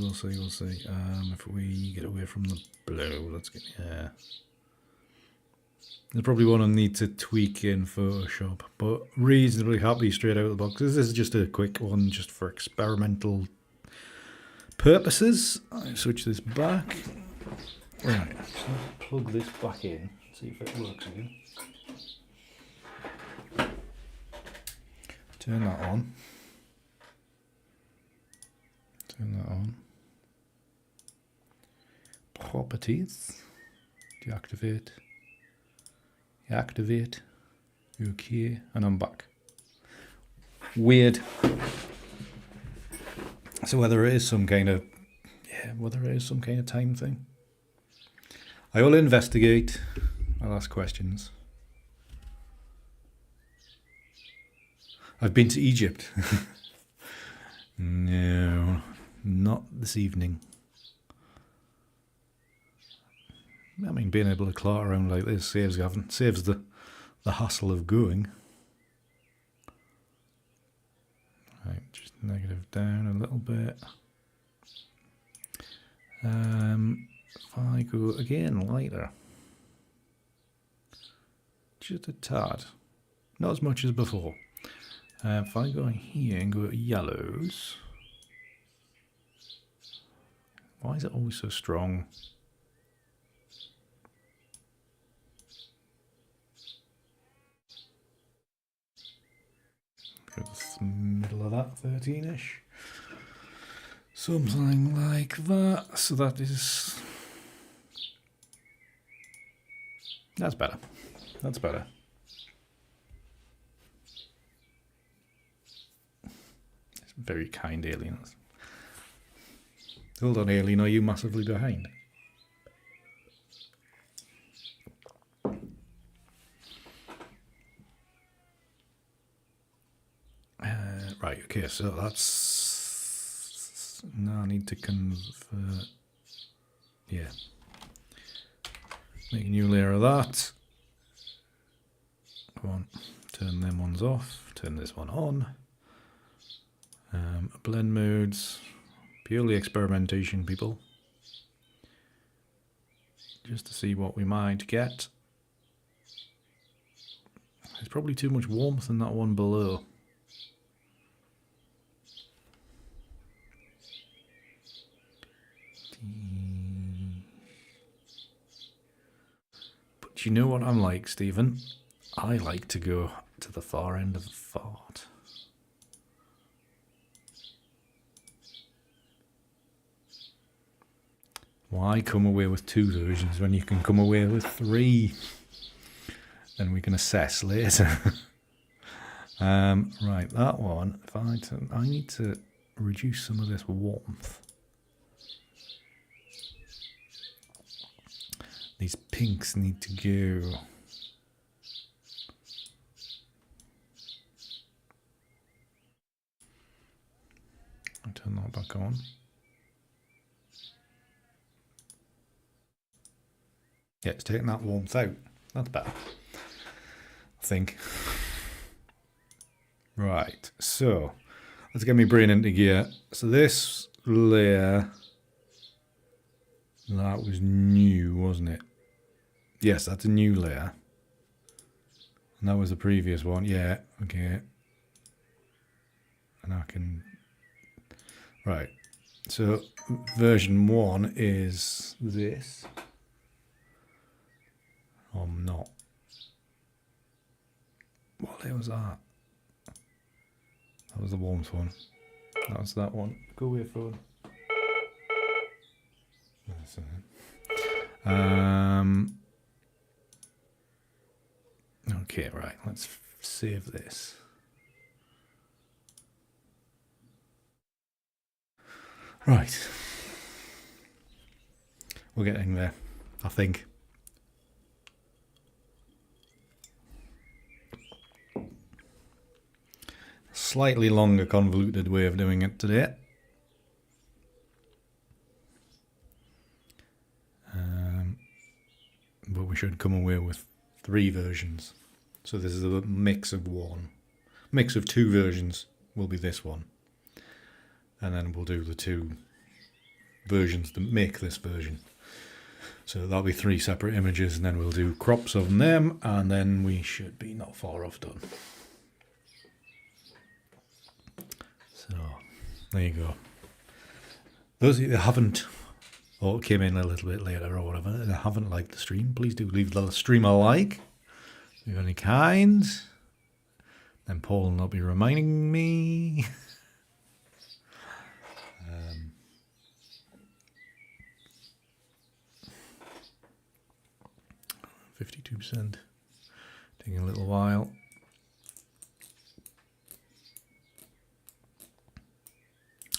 Speaker 1: If we get away from the blue, let's get There's probably one I need to tweak in Photoshop, but reasonably happy straight out of the box. This is just a quick one, just for experimental purposes. I switch this back. Right, so plug this back in, see if it works again. Turn that on. Turn that on. Properties. Deactivate. Activate. Okay, and I'm back. Weird. So whether it is some kind of time thing. I will investigate. I'll ask questions. I've been to Egypt. No, not this evening. I mean, being able to clot around like this saves the hassle of going. Right, just negative down a little bit. If I go again lighter, just a tad, not as much as before. If I go in here and go to yellows, why is it always so strong? Go to the middle of that, 13-ish. Something like that. So that's better. That's better. It's very kind, aliens. Hold on, alien, are you massively behind? Right, okay, so that's... Now I need to convert... Yeah. Make a new layer of that. Come on, turn them ones off, turn this one on. Blend modes, purely experimentation, people. Just to see what we might get. There's probably too much warmth in that one below. But you know what I'm like, Stephen? I like to go to the far end of the fart. Why come away with 2 versions when you can come away with 3? Then we can assess later. Right, that one. If I need to reduce some of this warmth. These pinks need to go. I'll turn that back on. Yeah, it's taking that warmth out. That's better, I think. Right, so let's get my brain into gear. So this layer, that was new, wasn't it? Yes, that's a new layer. And that was the previous one. Yeah, okay. And I can... Right, so version 1 is this. Oh, I'm not. What layer was that? That was the warmth one. That was that one. Go away, phone. That's it. Okay, right. Let's save this. Right. We're getting there, I think. Slightly longer, convoluted way of doing it today. should come away with 3 versions. So this is a mix of one. Mix of 2 versions will be this one. And then we'll do the 2 versions that make this version. So that'll be 3 separate images, and then we'll do crops of them, and then we should be not far off done. So there you go. Those of you that haven't, or came in a little bit later or whatever, and haven't liked the stream, please do leave the stream a like. If you've any kind, then Paul will not be reminding me. 52%. Taking a little while.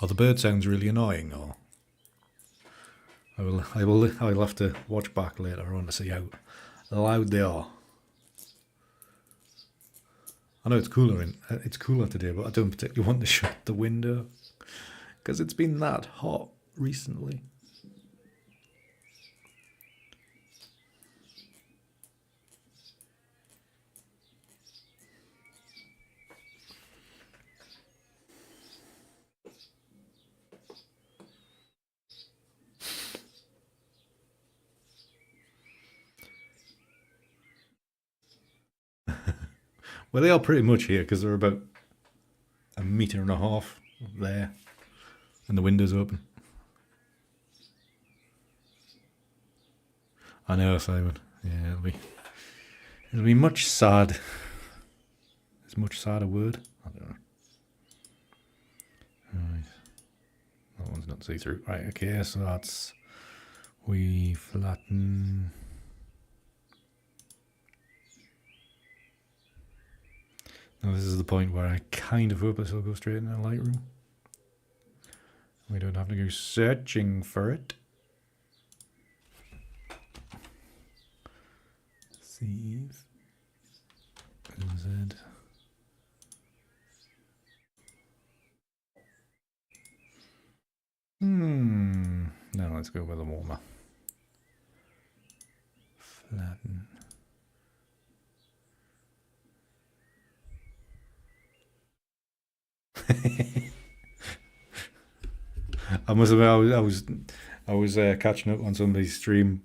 Speaker 1: Oh, the bird sounds really annoying, or I'll have to watch back later on to see how loud they are. I know it's cooler today, but I don't particularly want to shut the window because it's been that hot recently. Well, they are pretty much here because they're about 1.5 meters there, and the window's open. I know, Simon. Yeah, it'll be much sad. It's a much sadder word. I don't know. Right. That one's not see-through. Right, okay, so that's we flatten. Now this is the point where I kind of hope this will go straight into Lightroom. We don't have to go searching for it. Save. Z. Now let's go with a warmer. Flatten. I must admit, I was catching up on somebody's stream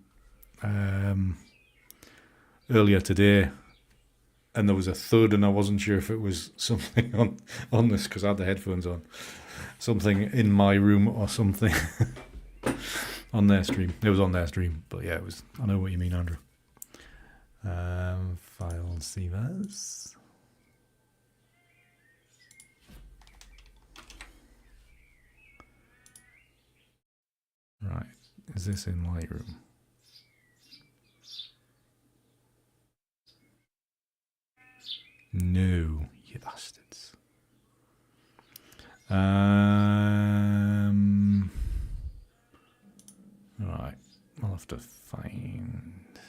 Speaker 1: earlier today, and there was a thud, and I wasn't sure if it was something on this because I had the headphones on, something in my room or something on their stream. It was on their stream, but yeah, it was. I know what you mean, Andrew. File CVAS. Right, is this in Lightroom? No, you bastards. Right, I'll have to find.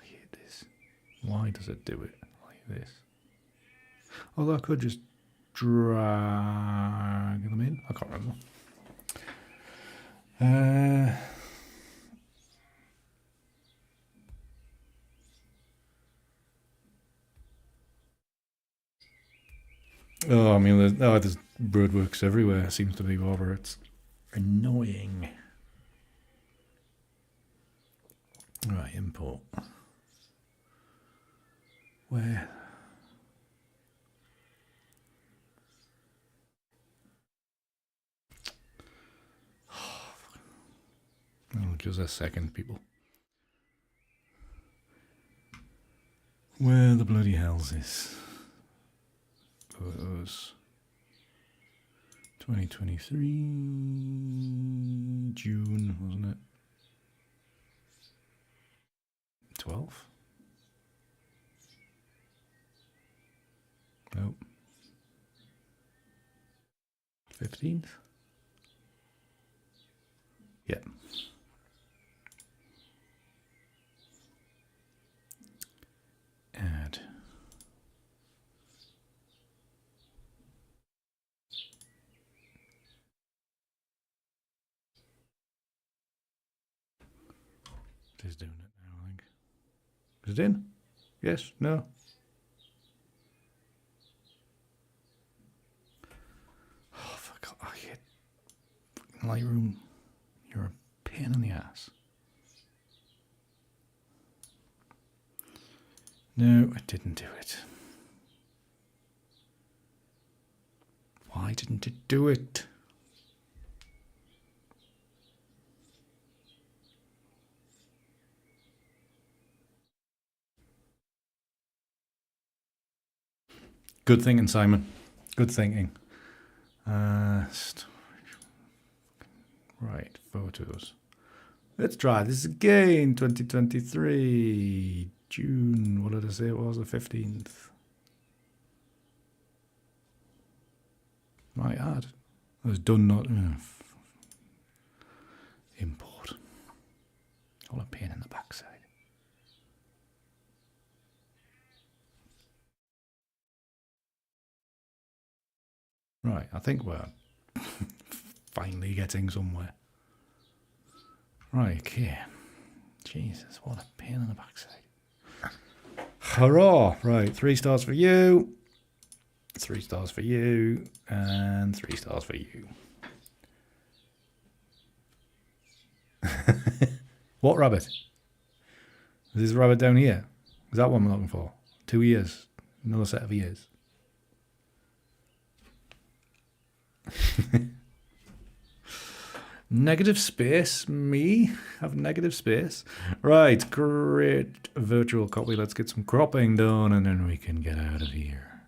Speaker 1: I hate this. Why does it do it like this? Although I could just drag them in. I can't remember. Oh, I mean, there's broadworks everywhere. It seems to be, Barbara. It's annoying. Right, import. Where? Oh, just a second, people. Where the bloody hell's this? Photos. 2023 June, wasn't it? 12th? Nope. 15th? Yeah. Add. doing it now, I think. Is it in? Yes? No? Oh, fuck. I hate Lightroom. You're a pain in the ass. No, I didn't do it. Why didn't it do it? Good thinking, Simon. Good thinking. Right, photos. Let's try this again. 2023 June. What did I say it was? The 15th. My ad. It was done not import. All a pain in the backside. Right, I think we're finally getting somewhere. Right, okay. Jesus, what a pain in the backside. Hurrah! Right, 3 stars for you. 3 stars for you. And 3 stars for you. What rabbit? Is this rabbit down here? Is that what I'm looking for? 2 ears. Another set of ears. Negative space. Me have negative space. Right, great virtual copy. Let's get some cropping done and then we can get out of here.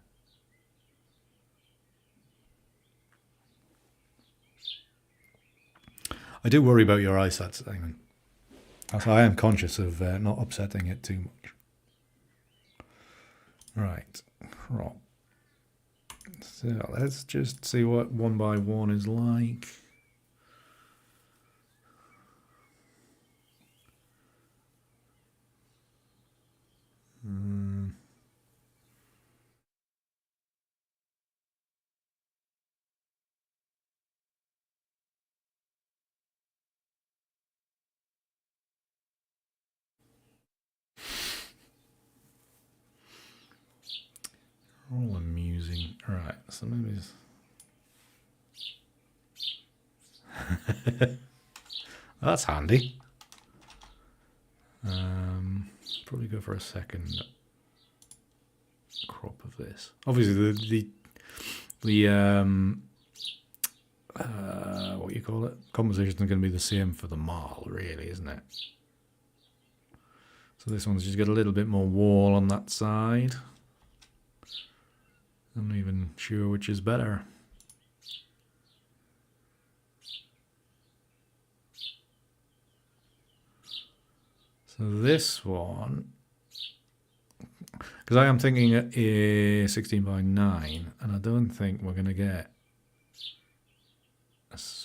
Speaker 1: I do worry about your eyesight, Simon. I am conscious of not upsetting it too much. Right, crop. So let's just see what 1 by 1 is like. All amusing. Alright, so maybe that's handy. Probably go for a second crop of this. Obviously the what you call it? Composition is going to be the same for the marl, really, isn't it? So this one's just got a little bit more wall on that side. I'm not even sure which is better. So this one, because I am thinking a 16 by 9, and I don't think we're going to get,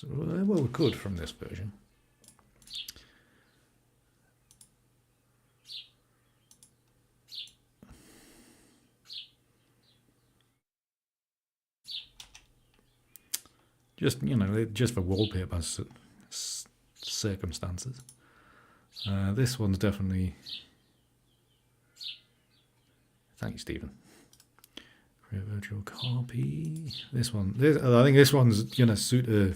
Speaker 1: well, we could from this version. Just, you know, just for wallpaper circumstances. This one's definitely... Thank you, Stephen. Create virtual copy. This one, I think this one's going to suit a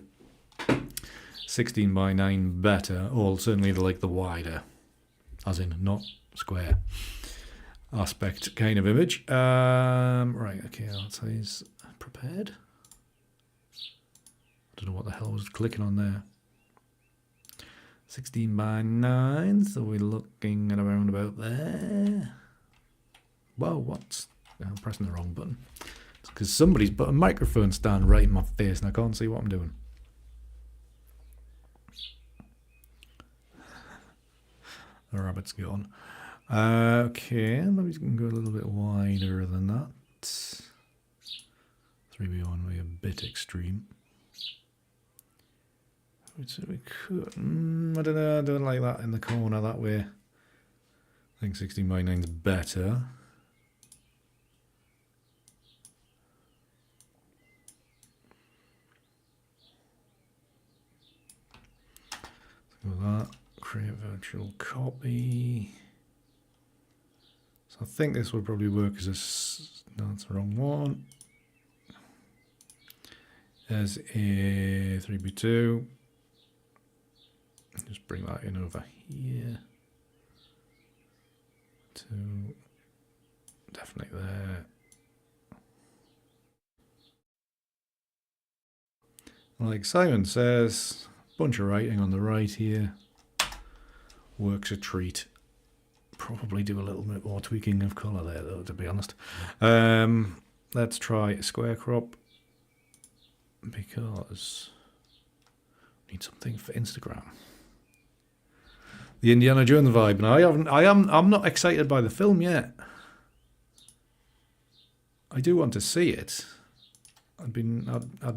Speaker 1: 16 by 9 better, or certainly the wider, as in not square aspect kind of image. Right, okay, that says prepared. I don't know what the hell I was clicking on there. 16 by 9, so we're looking at around about there. Whoa, what? I'm pressing the wrong button. It's because somebody's put a microphone stand right in my face and I can't see what I'm doing. The rabbit's gone. Okay, maybe we can go a little bit wider than that. 3B1 would be a bit extreme. So we could, I don't know, I don't like that in the corner that way. I think 16 by 9 is better. So that, create virtual copy. So I think this would probably work as a, no, that's the wrong one. As a 3B2. Just bring that in over here. To definitely there. Like Simon says, bunch of writing on the right here. Works a treat. Probably do a little bit more tweaking of colour there though, to be honest. Let's try a square crop because I need something for Instagram. The Indiana Jones vibe. Now I'm not excited by the film yet. I do want to see it. I'd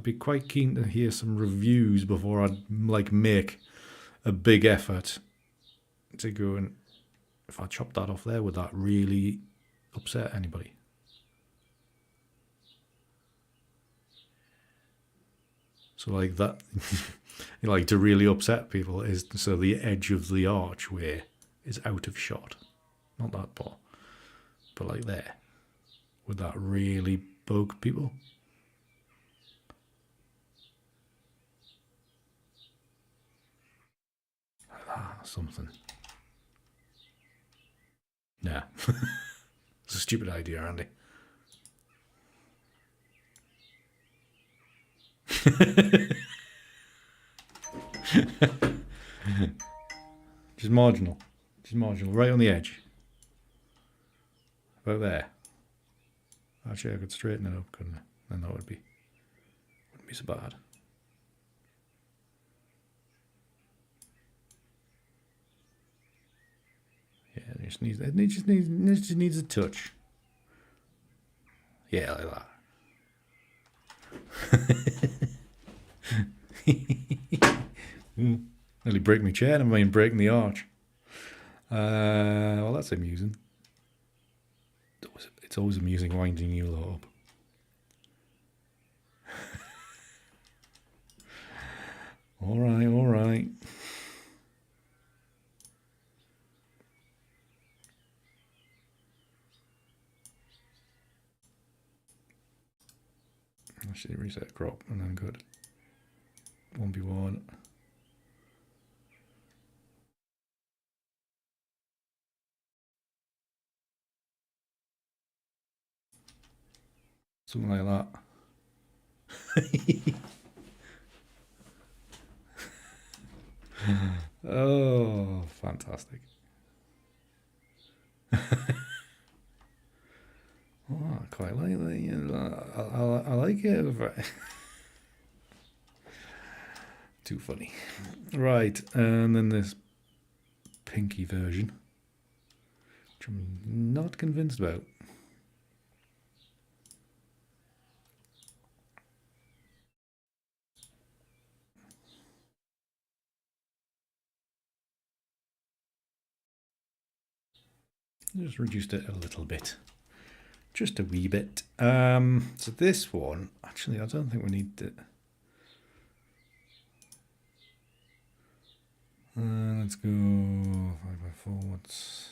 Speaker 1: be quite keen to hear some reviews before I'd like make a big effort to go and, if I chop that off there, would that really upset anybody? So like that, like to really upset people is so the edge of the archway is out of shot, not that part, but like there. Would that really bug people? Something. Nah. It's a stupid idea, Andy. Just marginal. Just marginal. Right on the edge. About there. Actually, I could straighten it up, couldn't I? Then that wouldn't be so bad. Yeah, it just needs a touch. Yeah, like that. Nearly break my chair, and I mean breaking the arch. Well, that's amusing. It's always amusing winding you lot up. All right, all right. Actually, reset crop and then good. 1v1. Something like that. Oh, fantastic. Oh, I quite like that. I like it. Too funny. Right, and then this pinky version, which I'm not convinced about. Just reduced it a little bit. Just a wee bit. So this one, actually, I don't think we need it. Let's go 5x4. What's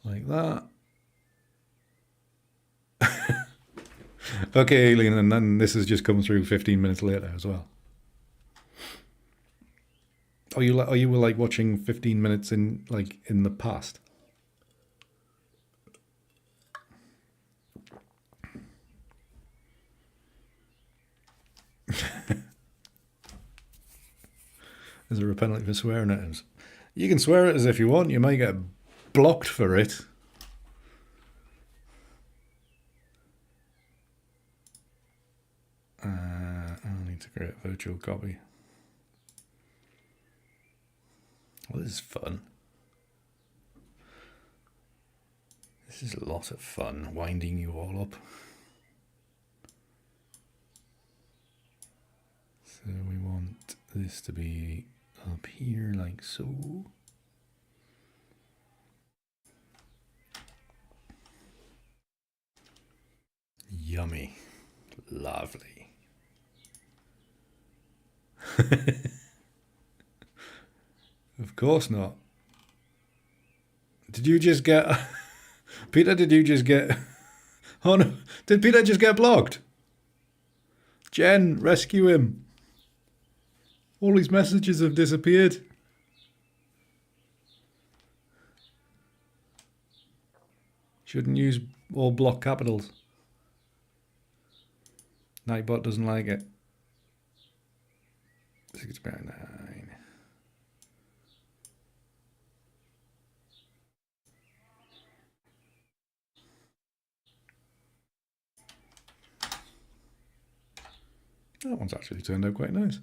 Speaker 1: like that? Okay, Aileen, and then this has just come through 15 minutes later as well. Are you like watching 15 minutes in the past? Is there a penalty for swearing at us? You can swear at us if you want. You might get blocked for it. I need to create a virtual copy. Well, this is fun. This is a lot of fun, winding you all up. So we want this to be up here like so. Yummy. Lovely. Of course not. Did you just get... Peter, did you just get... Oh no, did Peter just get blocked? Jen, rescue him. All his messages have disappeared. Shouldn't use all block capitals. Nightbot doesn't like it. 6.9. That one's actually turned out quite nice.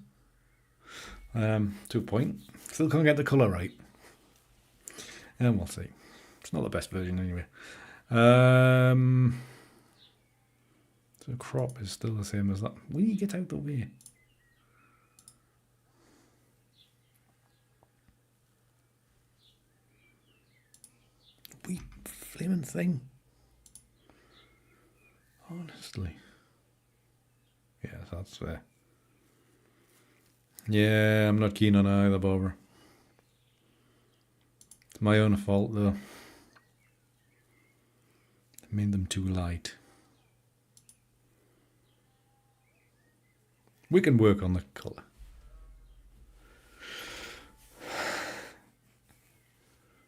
Speaker 1: To a point. Still can't get the colour right. And we'll see. It's not the best version anyway. So crop is still the same as that. Will you get out the way? We flaming thing. Honestly. Yes, that's fair. Yeah, I'm not keen on either, Barbara. It's my own fault, though. I made them too light. We can work on the colour.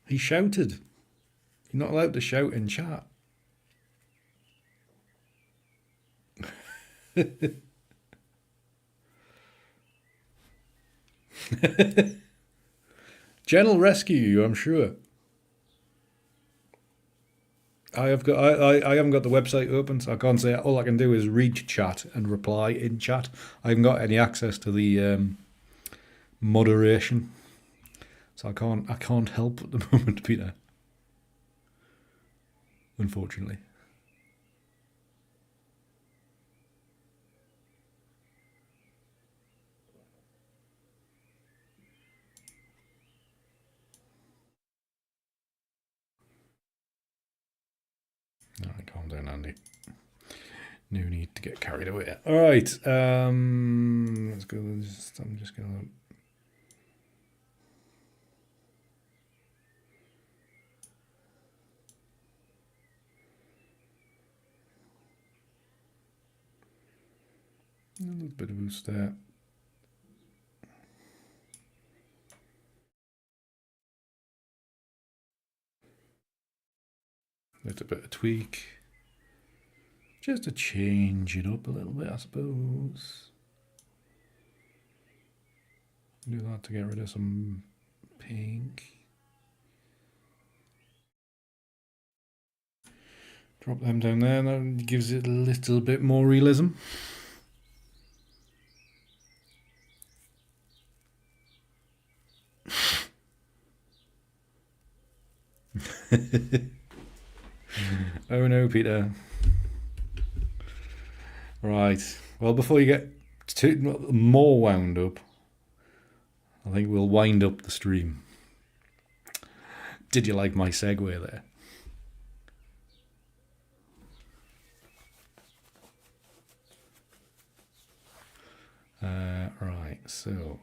Speaker 1: He shouted. You're not allowed to shout in chat. Jen will rescue you, I'm sure. I haven't got the website open, so I can't say. All I can do is read chat and reply in chat. I haven't got any access to the moderation, so I can't help at the moment, Peter. Unfortunately. Alright, calm down, Andy. No need to get carried away. Alright, let's go. I'm just gonna... A little bit of boost there. Little bit of tweak. Just to change it up a little bit, I suppose. Do that to get rid of some pink. Drop them down there, that gives it a little bit more realism. Oh no, Peter. Right. Well, before you get more wound up, I think we'll wind up the stream. Did you like my segue there? Right, so...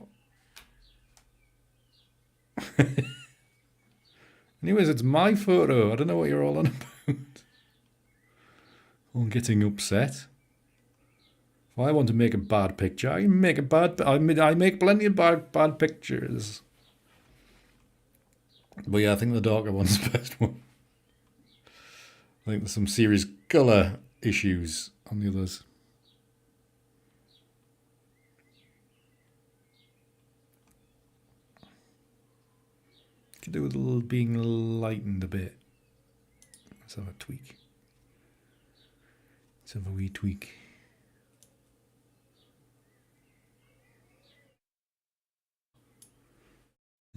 Speaker 1: Anyways, it's my photo. I don't know what you're all on about. I'm getting upset. If I want to make a bad picture, I make a bad... I make plenty of bad pictures. But yeah, I think the darker one's the best one. I think there's some serious colour issues on the others. Could do with a little being lightened a bit. Let's have a tweak. Let's have a wee tweak.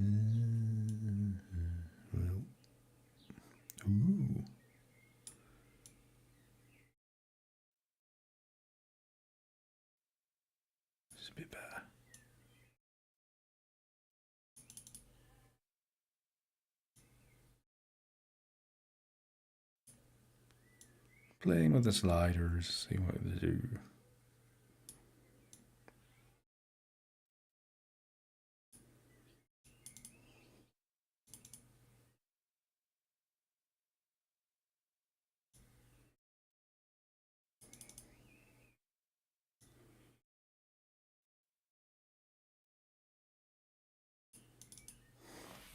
Speaker 1: Ooh. It's a bit better. Playing with the sliders, see what they do.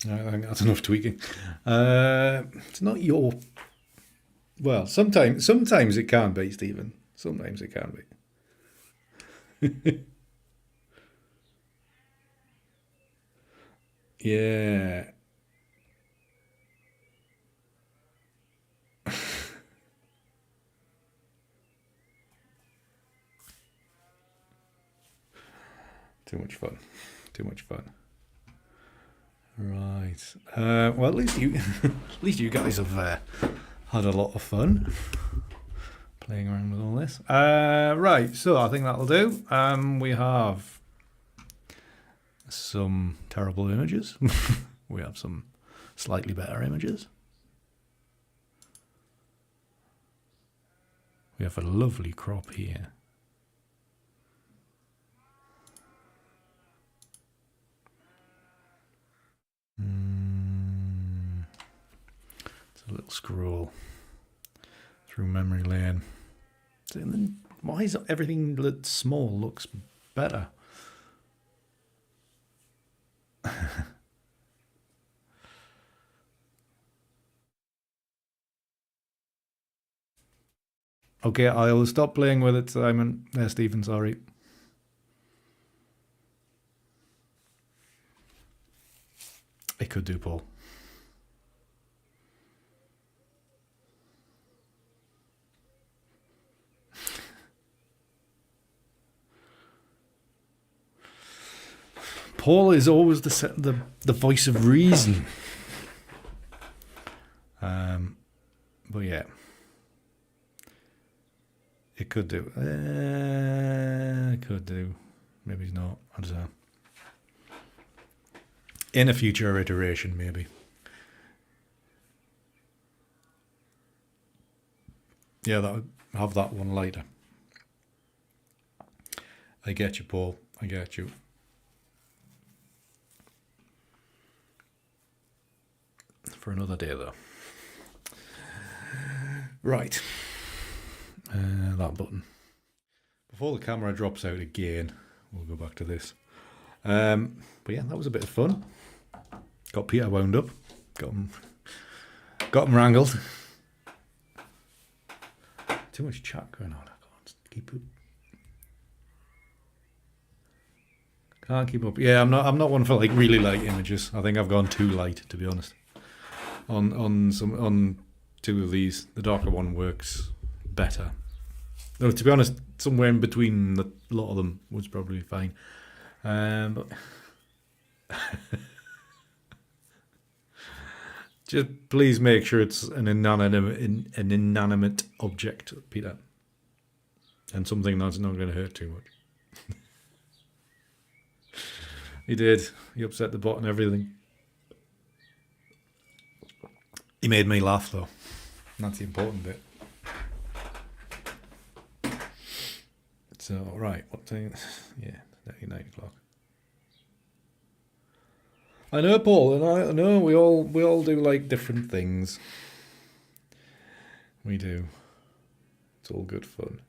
Speaker 1: I think that's enough tweaking. It's not your... Well, sometimes it can be, Stephen. Sometimes it can be. Yeah. Too much fun. Too much fun. Right. Well, at least you, at least you guys have had a lot of fun playing around with all this. Right. So I think that'll do. We have some terrible images. We have some slightly better images. We have a lovely crop here. It's a little scroll through memory lane. And then why is everything that's small looks better? Okay, I'll stop playing with it, Simon. Stephen, sorry. It could do, Paul. Paul is always the voice of reason. But yeah, it could do. It could do. Maybe it's not. I don't know. In a future iteration, maybe. Yeah, that have that one later. I get you, Paul. I get you. For another day, though. Right. That button. Before the camera drops out again, we'll go back to this. But yeah, that was a bit of fun. Got Peter wound up. Got him wrangled. Too much chat going on. I can't keep up. Can't keep up. Yeah, I'm not one for like really light images. I think I've gone too light, to be honest. On two of these, the darker one works better. Though to be honest, somewhere in between a lot of them was probably fine. But just please make sure it's an inanimate object, Peter, and something that's not going to hurt too much. He did. He upset the bot and everything. He made me laugh, though. That's the important bit. So, right, what time? Yeah, 9 o'clock. I know, Paul, and I know we all do like different things. We do. It's all good fun.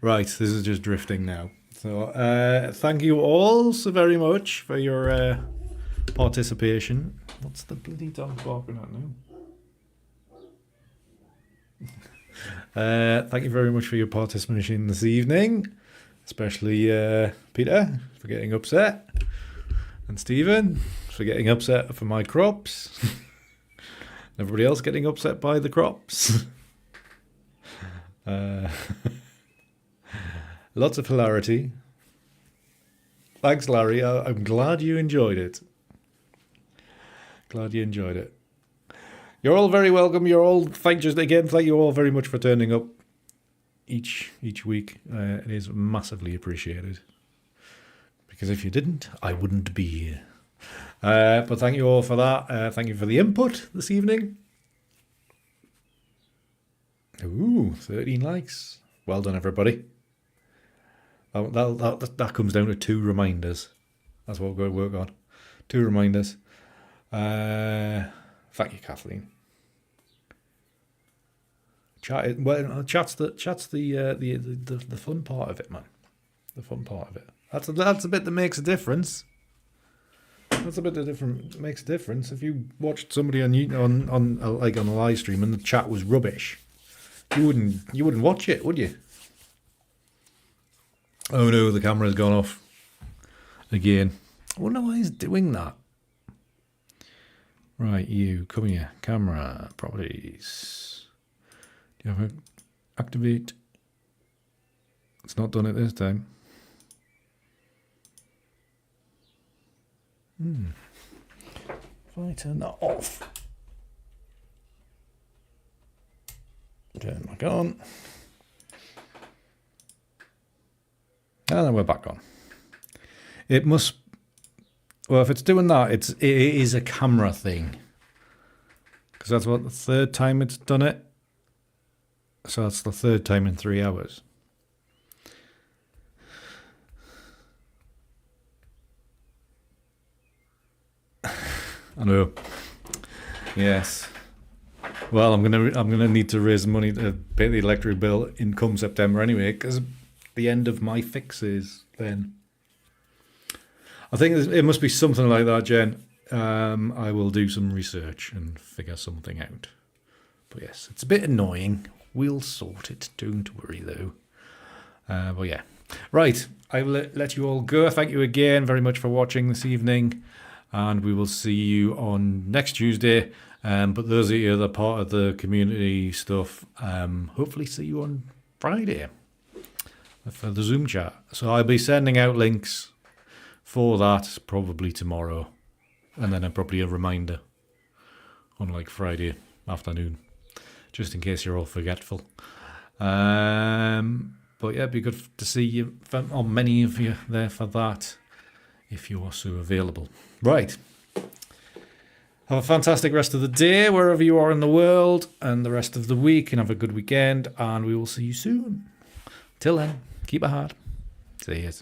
Speaker 1: Right, this is just drifting now. So, thank you all so very much for your participation. What's the bloody dog barking at now? Thank you very much for your participation this evening, especially Peter for getting upset, and Stephen for getting upset for my crops. Everybody else getting upset by the crops. Lots of hilarity. Thanks, Larry. I'm glad you enjoyed it. Glad you enjoyed it. You're all very welcome. You're all thank you all very much for turning up each week. It is massively appreciated. Because if you didn't, I wouldn't be here. But thank you all for that. Thank you for the input this evening. Ooh, 13 likes. Well done, everybody. That comes down to 2 reminders. That's what we're going to work on. 2 reminders. Thank you, Kathleen. Chat's the fun part of it, man. The fun part of it. That's a bit that makes a difference. That's a bit that makes a difference. If you watched somebody on a live stream and the chat was rubbish, you wouldn't watch it, would you? Oh no, the camera's gone off again. I wonder why he's doing that. Right, you come here. Camera properties. Do you have a activate? It's not done it this time. If I turn that off, turn back on, and then we're back on. It must. Well, if it's doing that, it is a camera thing, because that's what the 3rd time it's done it. So that's the 3rd time in 3 hours. I know. Yes. Well, I'm gonna need to raise money to pay the electric bill in come September anyway, because the end of my fixes then. I think it must be something like that, Jen. I will do some research and figure something out. But yes, it's a bit annoying. We'll sort it. Don't worry though. But yeah. Right. I will let you all go. Thank you again very much for watching this evening. And we will see you on next Tuesday. But those of you that are part of the community stuff, hopefully see you on Friday for the Zoom chat. So I'll be sending out links for that probably tomorrow. And then probably a reminder on like Friday afternoon, just in case you're all forgetful. But yeah, it'd be good to see you, or many of you there for that, if you are so available. Right. Have a fantastic rest of the day, wherever you are in the world, and the rest of the week, and have a good weekend, and we will see you soon. Till then, keep it hard. See you.